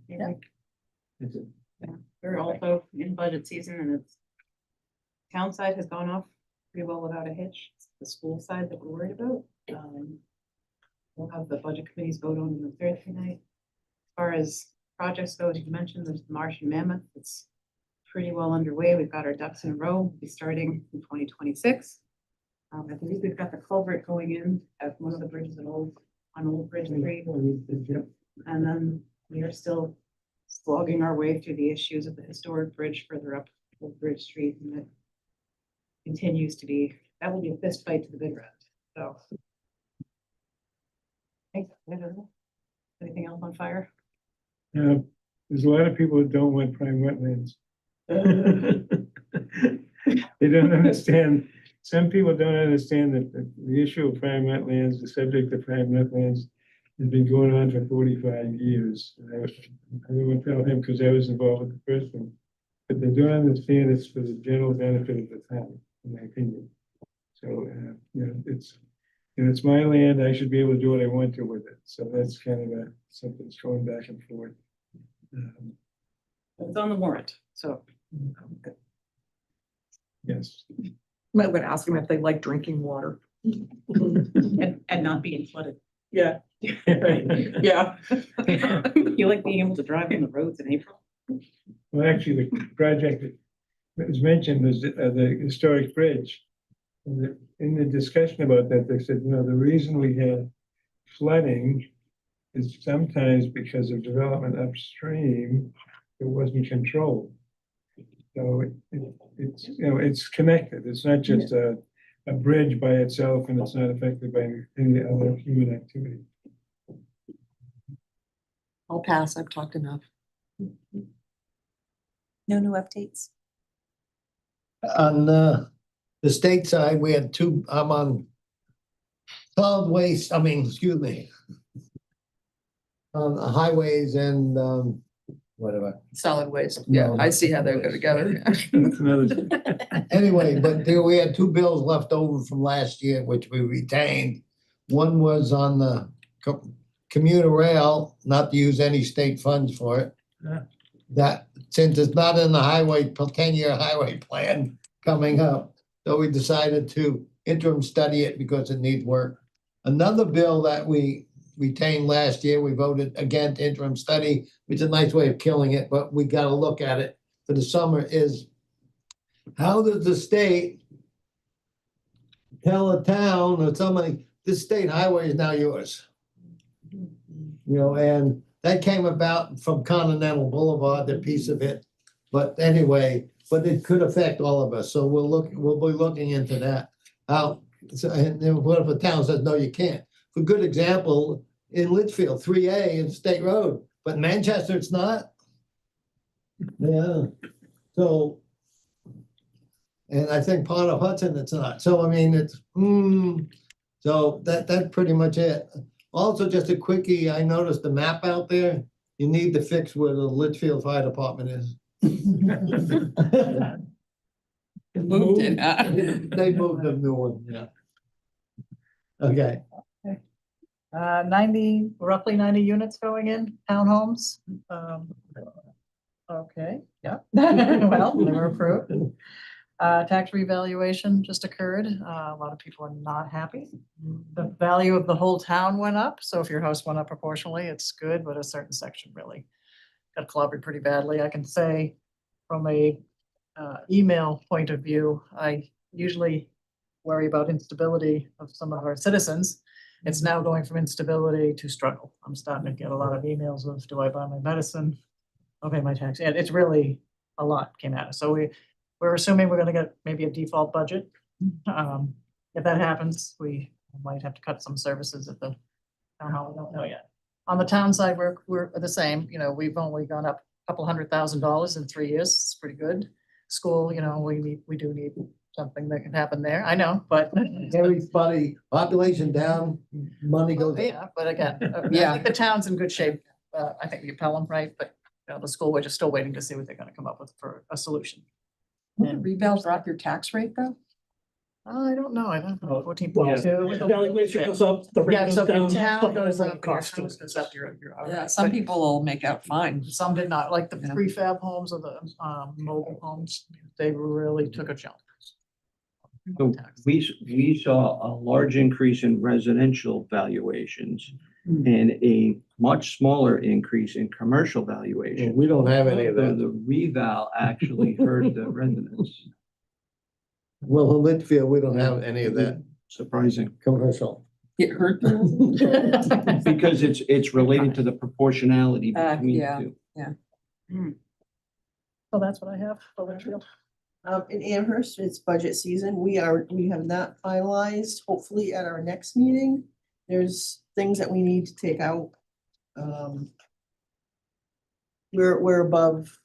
Yeah. We're also in budget season and it's town side has gone off pretty well without a hitch. It's the school side that we're worried about. We'll have the budget committees vote on the Thursday night. As far as projects go, as you mentioned, there's the Marsh and Mammoth. It's pretty well underway. We've got our ducks in a row. We'll be starting in 2026. I believe we've got the culvert going in at one of the bridges on Old Bridge 3. And then we are still slogging our way through the issues of the historic bridge further up Old Bridge Street. And that continues to be, that will be a fist fight to the bitter end. So. Anything else on fire? There's a lot of people that don't want prime wetlands. They don't understand, some people don't understand that the issue of prime wetlands, the subject of prime wetlands has been going on for 45 years. I won't tell him because I was involved with the first one, but they don't understand it's for the general benefit of the town, in my opinion. So, it's my land, I should be able to do what I want to with it. So that's kind of something that's going back and forth. It's on the warrant, so. Yes. Might want to ask them if they like drinking water. And not being flooded. Yeah. Yeah. You like being able to drive on the roads in April? Well, actually, the project that was mentioned was the historic bridge. And in the discussion about that, they said, the reason we had flooding is sometimes because of development upstream, it wasn't controlled. So it's connected. It's not just a bridge by itself and it's not affected by any other human activity. I'll pass. I've talked enough. No new updates? On the state side, we had two, I'm on solid waste, excuse me. On the highways and, whatever. Solid waste. Yeah, No. I see how they go together. That's another. Anyway, but we had two bills left over from last year, which we retained. One was on the commuter rail, not to use any state funds for it. Yeah. That, since it's not in the 10-year highway plan coming up, so we decided to interim study it because it needs work. Another bill that we retained last year, we voted against interim study, which is a nice way of killing it, but we got to look at it for the summer, is how does the state tell a town or somebody, this state highway is now yours? And that came about from Continental Boulevard, the piece of it. But anyway, but it could affect all of us. So we'll be looking into that. And then what if a town says, no, you can't? For good example, in Litchfield, 3A is state road, but Manchester, it's not. Yeah. So, and I think part of Hudson, it's not. So, it's, so that's pretty much it. Also, just a quickie, I noticed the map out there. You need to fix where the Litchfield Fire Department is. Moved it. They moved a new one, yeah. Okay. roughly 90 units going in, townhomes. Okay, yeah. Well, they were approved. Tax revaluation just occurred. A lot of people are not happy. The value of the whole town went up. So if your house went up proportionally, it's good, but a certain section really got clobbered pretty badly. I can say from a email point of view, I usually worry about instability of some of our citizens. It's now going from instability to struggle. I'm starting to get a lot of emails of, do I buy my medicine? Okay, my tax. Yeah, it's really a lot came at us. So we're assuming we're going to get maybe a default budget. If that happens, we might have to cut some services at the town hall. We don't know yet. On the town side, we're the same, you know, we've only gone up a couple $100,000 in 3 years. It's pretty good. School, you know, we do need something that can happen there. I know, but. Everybody, population down, money goes. Yeah, but again, I Yeah. think the town's in good shape. I think the Pelham, right, but you know, the school, we're just still waiting to see what they're gonna come up with for a solution. Would the revale drop your tax rate though? I don't know, I don't know, 14.2. Valuation goes up, the rate Yeah, goes so if your down. town but goes the up, your cost house goes up, you're all Yeah, right. some But people will make out fine. some did not, like the Yeah. prefab homes or the mobile homes, they really took a jump. So we saw a large increase in residential valuations and a much smaller increase in commercial valuation. We don't have any of So that. the reval actually hurt the residents. Well, in Litchfield, we don't have any of that Surprising, commercial. Get hurt. the because it's related to the proportionality between yeah. the two. So that's what I have for Litchfield. In Amherst, it's budget season. We have not finalized. Hopefully at our next meeting, there's things that we need to take out. We're above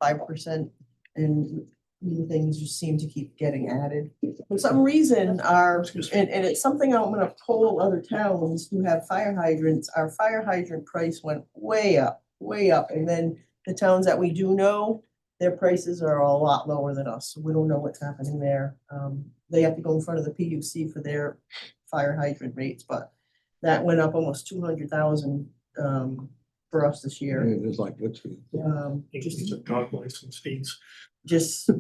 5% and new things just seem to keep getting added. For some reason, and it's something I'm gonna poll other towns who have fire hydrants. Our fire hydrant price went way up. And then the towns that we do know, their prices are a lot lower than us. So we don't know what's happening there. They have to go in front of the PUC for their fire hydrant rates, but that went up almost 200,000 for us this year. It's like Litchfield. Just the dog license fees. Just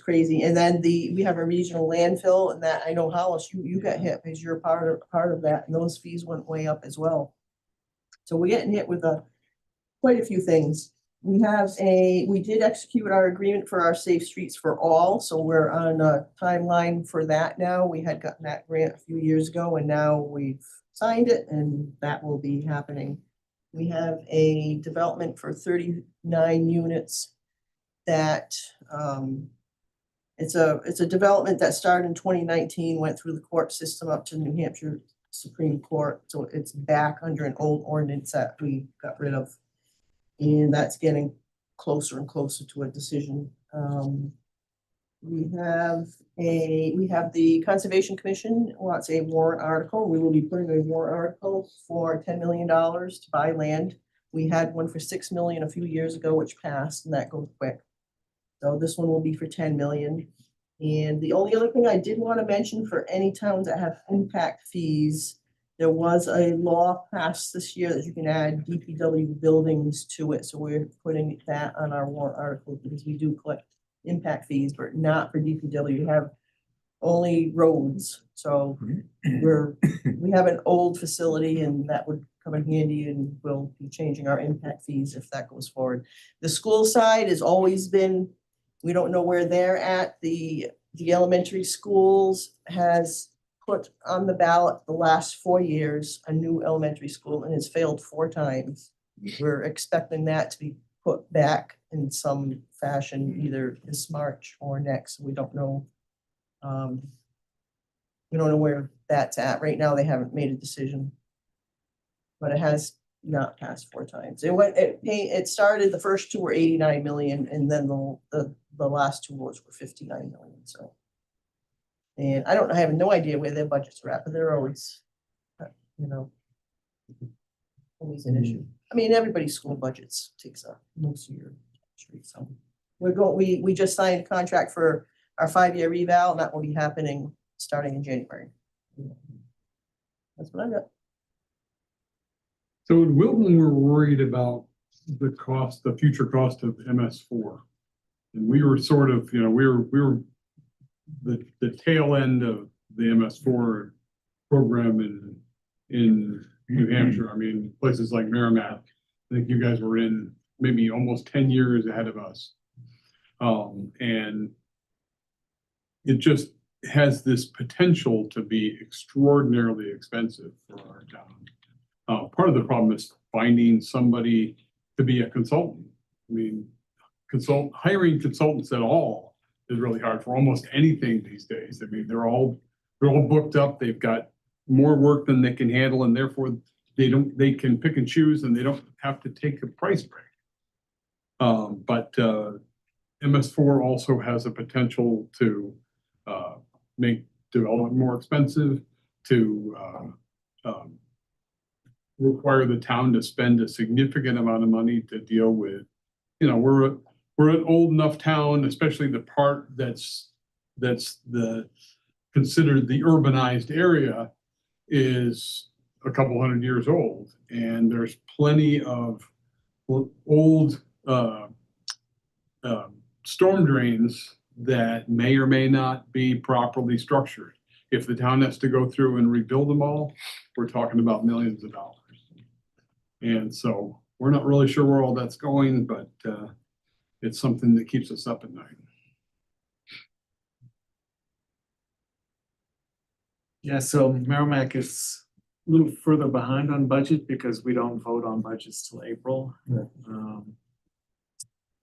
crazy. And then we have a regional landfill and that I know Hollis, you got hit because you're part of that and those fees went way up as well. So we're getting hit with quite a few things. We did execute our agreement for our Safe Streets for All, so we're on a timeline for that now. We had gotten that grant a few years ago and now we've signed it and that will be happening. We have a development for 39 units that it's a development that started in 2019, went through the court system up to New Hampshire Supreme Court, so it's back under an old ordinance that we got rid of. And that's getting closer and closer to a decision. We have the Conservation Commission wants a warrant article. We will be putting a warrant article for $10 million to buy land. We had one for 6 million a few years ago, which passed, and that goes quick. So this one will be for 10 million. And the only other thing I did want to mention for any towns that have impact fees, there was a law passed this year that you can add DPW buildings to it. So we're putting that on our warrant article because we do collect impact fees, but not for DPW. We have only roads. So we have an old facility and that would come in handy and we'll be changing our impact fees if that goes forward. The school side has always been, we don't know where they're at. The elementary schools has put on the ballot the last 4 years, a new elementary school and has failed 4 times. We're expecting that to be put back in some fashion, either this March or next. We don't know. We don't know where that's at. Right now, they haven't made a decision. But it has not passed 4 times. It started, the first 2 were 89 million and then the last 2 were 59 million, so. And I have no idea where their budgets are at, but they're always, always an issue. I mean, everybody's school budgets takes up most of your street, so. We just signed a contract for our 5-year reval, and that will be happening starting in January. That's what I got. So in Wilton, we're worried about the future cost of MS4. And we were sort of, we were the tail end of the MS4 program in New Hampshire. I mean, places like Merrimack, I think you guys were in maybe almost 10 years ahead of us. And it just has this potential to be extraordinarily expensive for our town. Part of the problem is finding somebody to be a consultant. I mean, hiring consultants at all is really hard for almost anything these days. I mean, they're all booked up. They've got more work than they can handle, and therefore they can pick and choose and they don't have to take a price break. But MS4 also has a potential to make development more expensive, to require the town to spend a significant amount of money to deal with, we're an old enough town, especially the part that's considered the urbanized area is a couple hundred years old, and there's plenty of old storm drains that may or may not be properly structured. If the town has to go through and rebuild them all, we're talking about millions of dollars. And so we're not really sure where all that's going, but it's something that keeps us up at night. Yeah, so Merrimack is a little further behind on budget because we don't vote on budgets till April.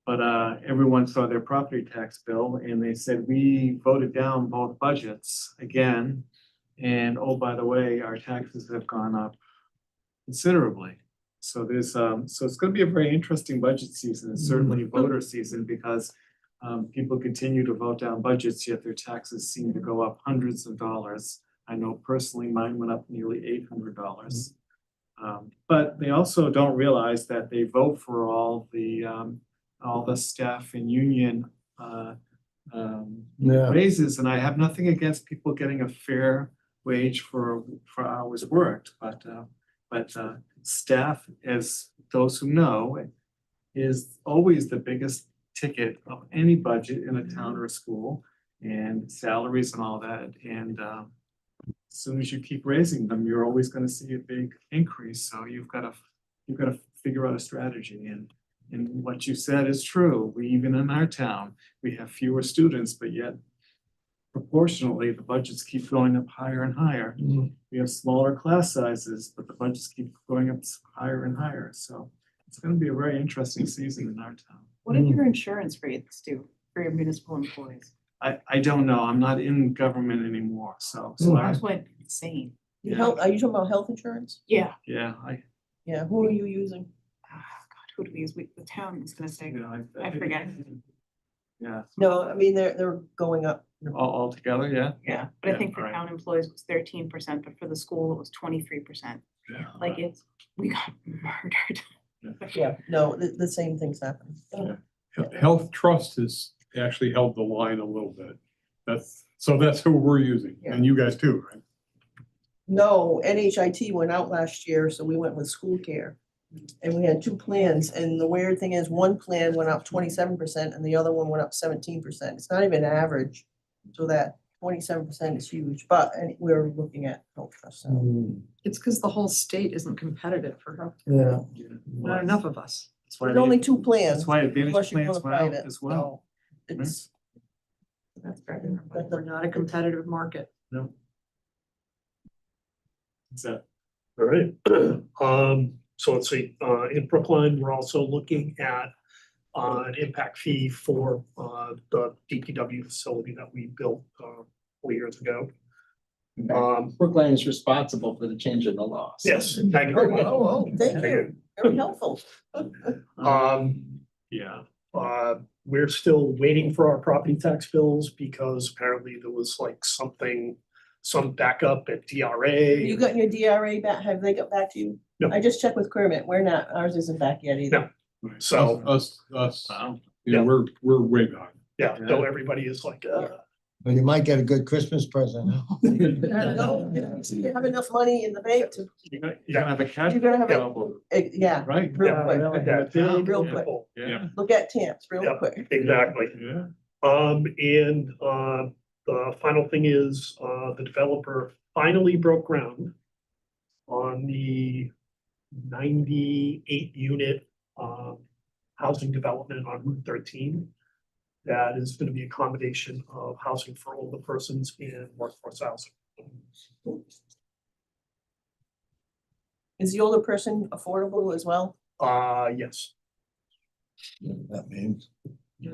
But everyone saw their property tax bill and they said, we voted down both budgets again. And oh, by the way, our taxes have gone up considerably. So there's so it's going to be a very interesting budget season, and certainly voter season, because people continue to vote down budgets, yet their taxes seem to go up hundreds of dollars. I know personally mine went up nearly $800. But they also don't realize that they vote for all the staff and union raises, and I have nothing against people getting a fair wage for hours worked, but staff, as those who know, is always the biggest ticket of any budget in a town or a school, and salaries and all that, and as soon as you keep raising them, you're always going to see a big increase. So you've got to figure out a strategy. And what you said is true. We, even in our town, we have fewer students, but yet proportionally, the budgets keep going up higher and higher. We have smaller class sizes, but the budgets keep going up higher and higher. So it's going to be a very interesting season in our town. What did your insurance rates do for your municipal employees? I don't know. I'm not in government anymore, so. That's went insane. Are you talking about health insurance? Yeah. Yeah, Yeah, who are you using? God, who do we use? The town is gonna say, I forget. Yeah. No, I mean, they're going up. All together, yeah. Yeah, but I Yeah, think for all right. town employees it was 13%, but for the school it was 23%. Yeah. Like we got murdered. Yeah, no, the same things happen. Health Trust has actually held the line a little bit. That's who we're using, and you guys too, right? No, NHIT went out last year, so we went with school care. And we had two plans, and the weird thing is, one plan went up 27% and the other one went up 17%. It's not even average, so that 27% is huge, but we're looking at health trust. So. It's because the whole state isn't competitive for health. Yeah. Not enough of us. That's why There's only two plans. That's why Advantage unless you go plans to went out private, as well. so It's. That's better. But we're not a competitive market. No. Is that? All right. So let's see, in Brookline, we're also looking at an impact fee for the DPW facility that we built 4 years ago. Brookline is responsible for the change in the law. so- Yes, thank you very much. Thank you. Very helpful. Yeah. We're still waiting for our property tax bills because apparently there was like some backup at DRA. You got your DRA back? Have they got back to you? No. I just checked with Kermit. We're not, ours isn't back yet either. No. So, Us, Wow. yeah, we're way behind. yeah, so everybody is like, But you might get a good Christmas present, huh? No, you have enough money in the bank to, You're gonna have a cash. you're gonna have it, available, yeah, Right? real Yeah, quick. yeah, Real quick. Yeah. Look at Tamps real Yeah. quick. exactly. Yeah. And the final thing is, the developer finally broke ground on the 98 unit housing development on Route 13. That is going to be a combination of housing for older persons and workforce housing. Is the older person affordable as well? Yes. That means. Pull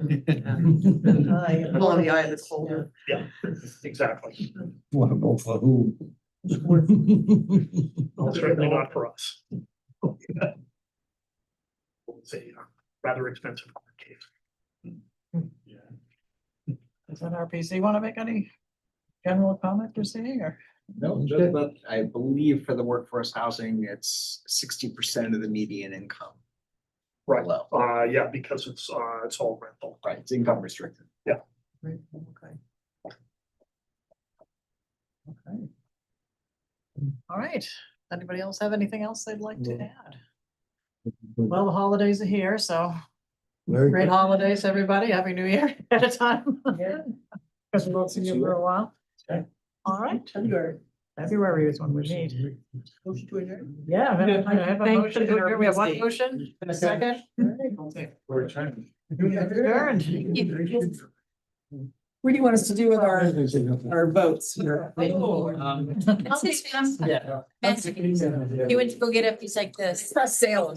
on the eye of the beholder. Yeah, exactly. Affordable for who? Well, certainly not for us. It's a rather expensive court case. Does NRPC want to make any general comment you're seeing or? No, just that I believe for the workforce housing, it's 60% of the median income. Right, Low. yeah, because it's all rental. Right, it's income restricted. Right, okay. Okay. All right, anybody else have anything else they'd like to add? Well, the holidays are here, so Very great good. holidays, everybody. Happy New Year at a time. Because we won't see you for a while. Okay. All right, February. February is when we meet. Motion to adjourn. Yeah, I have a Thank motion. you, We have one NRPC. motion and a second. We're trying. Adjourned. What do you want us to do with our votes? Oh. You went to go get a piece like this. Press sale.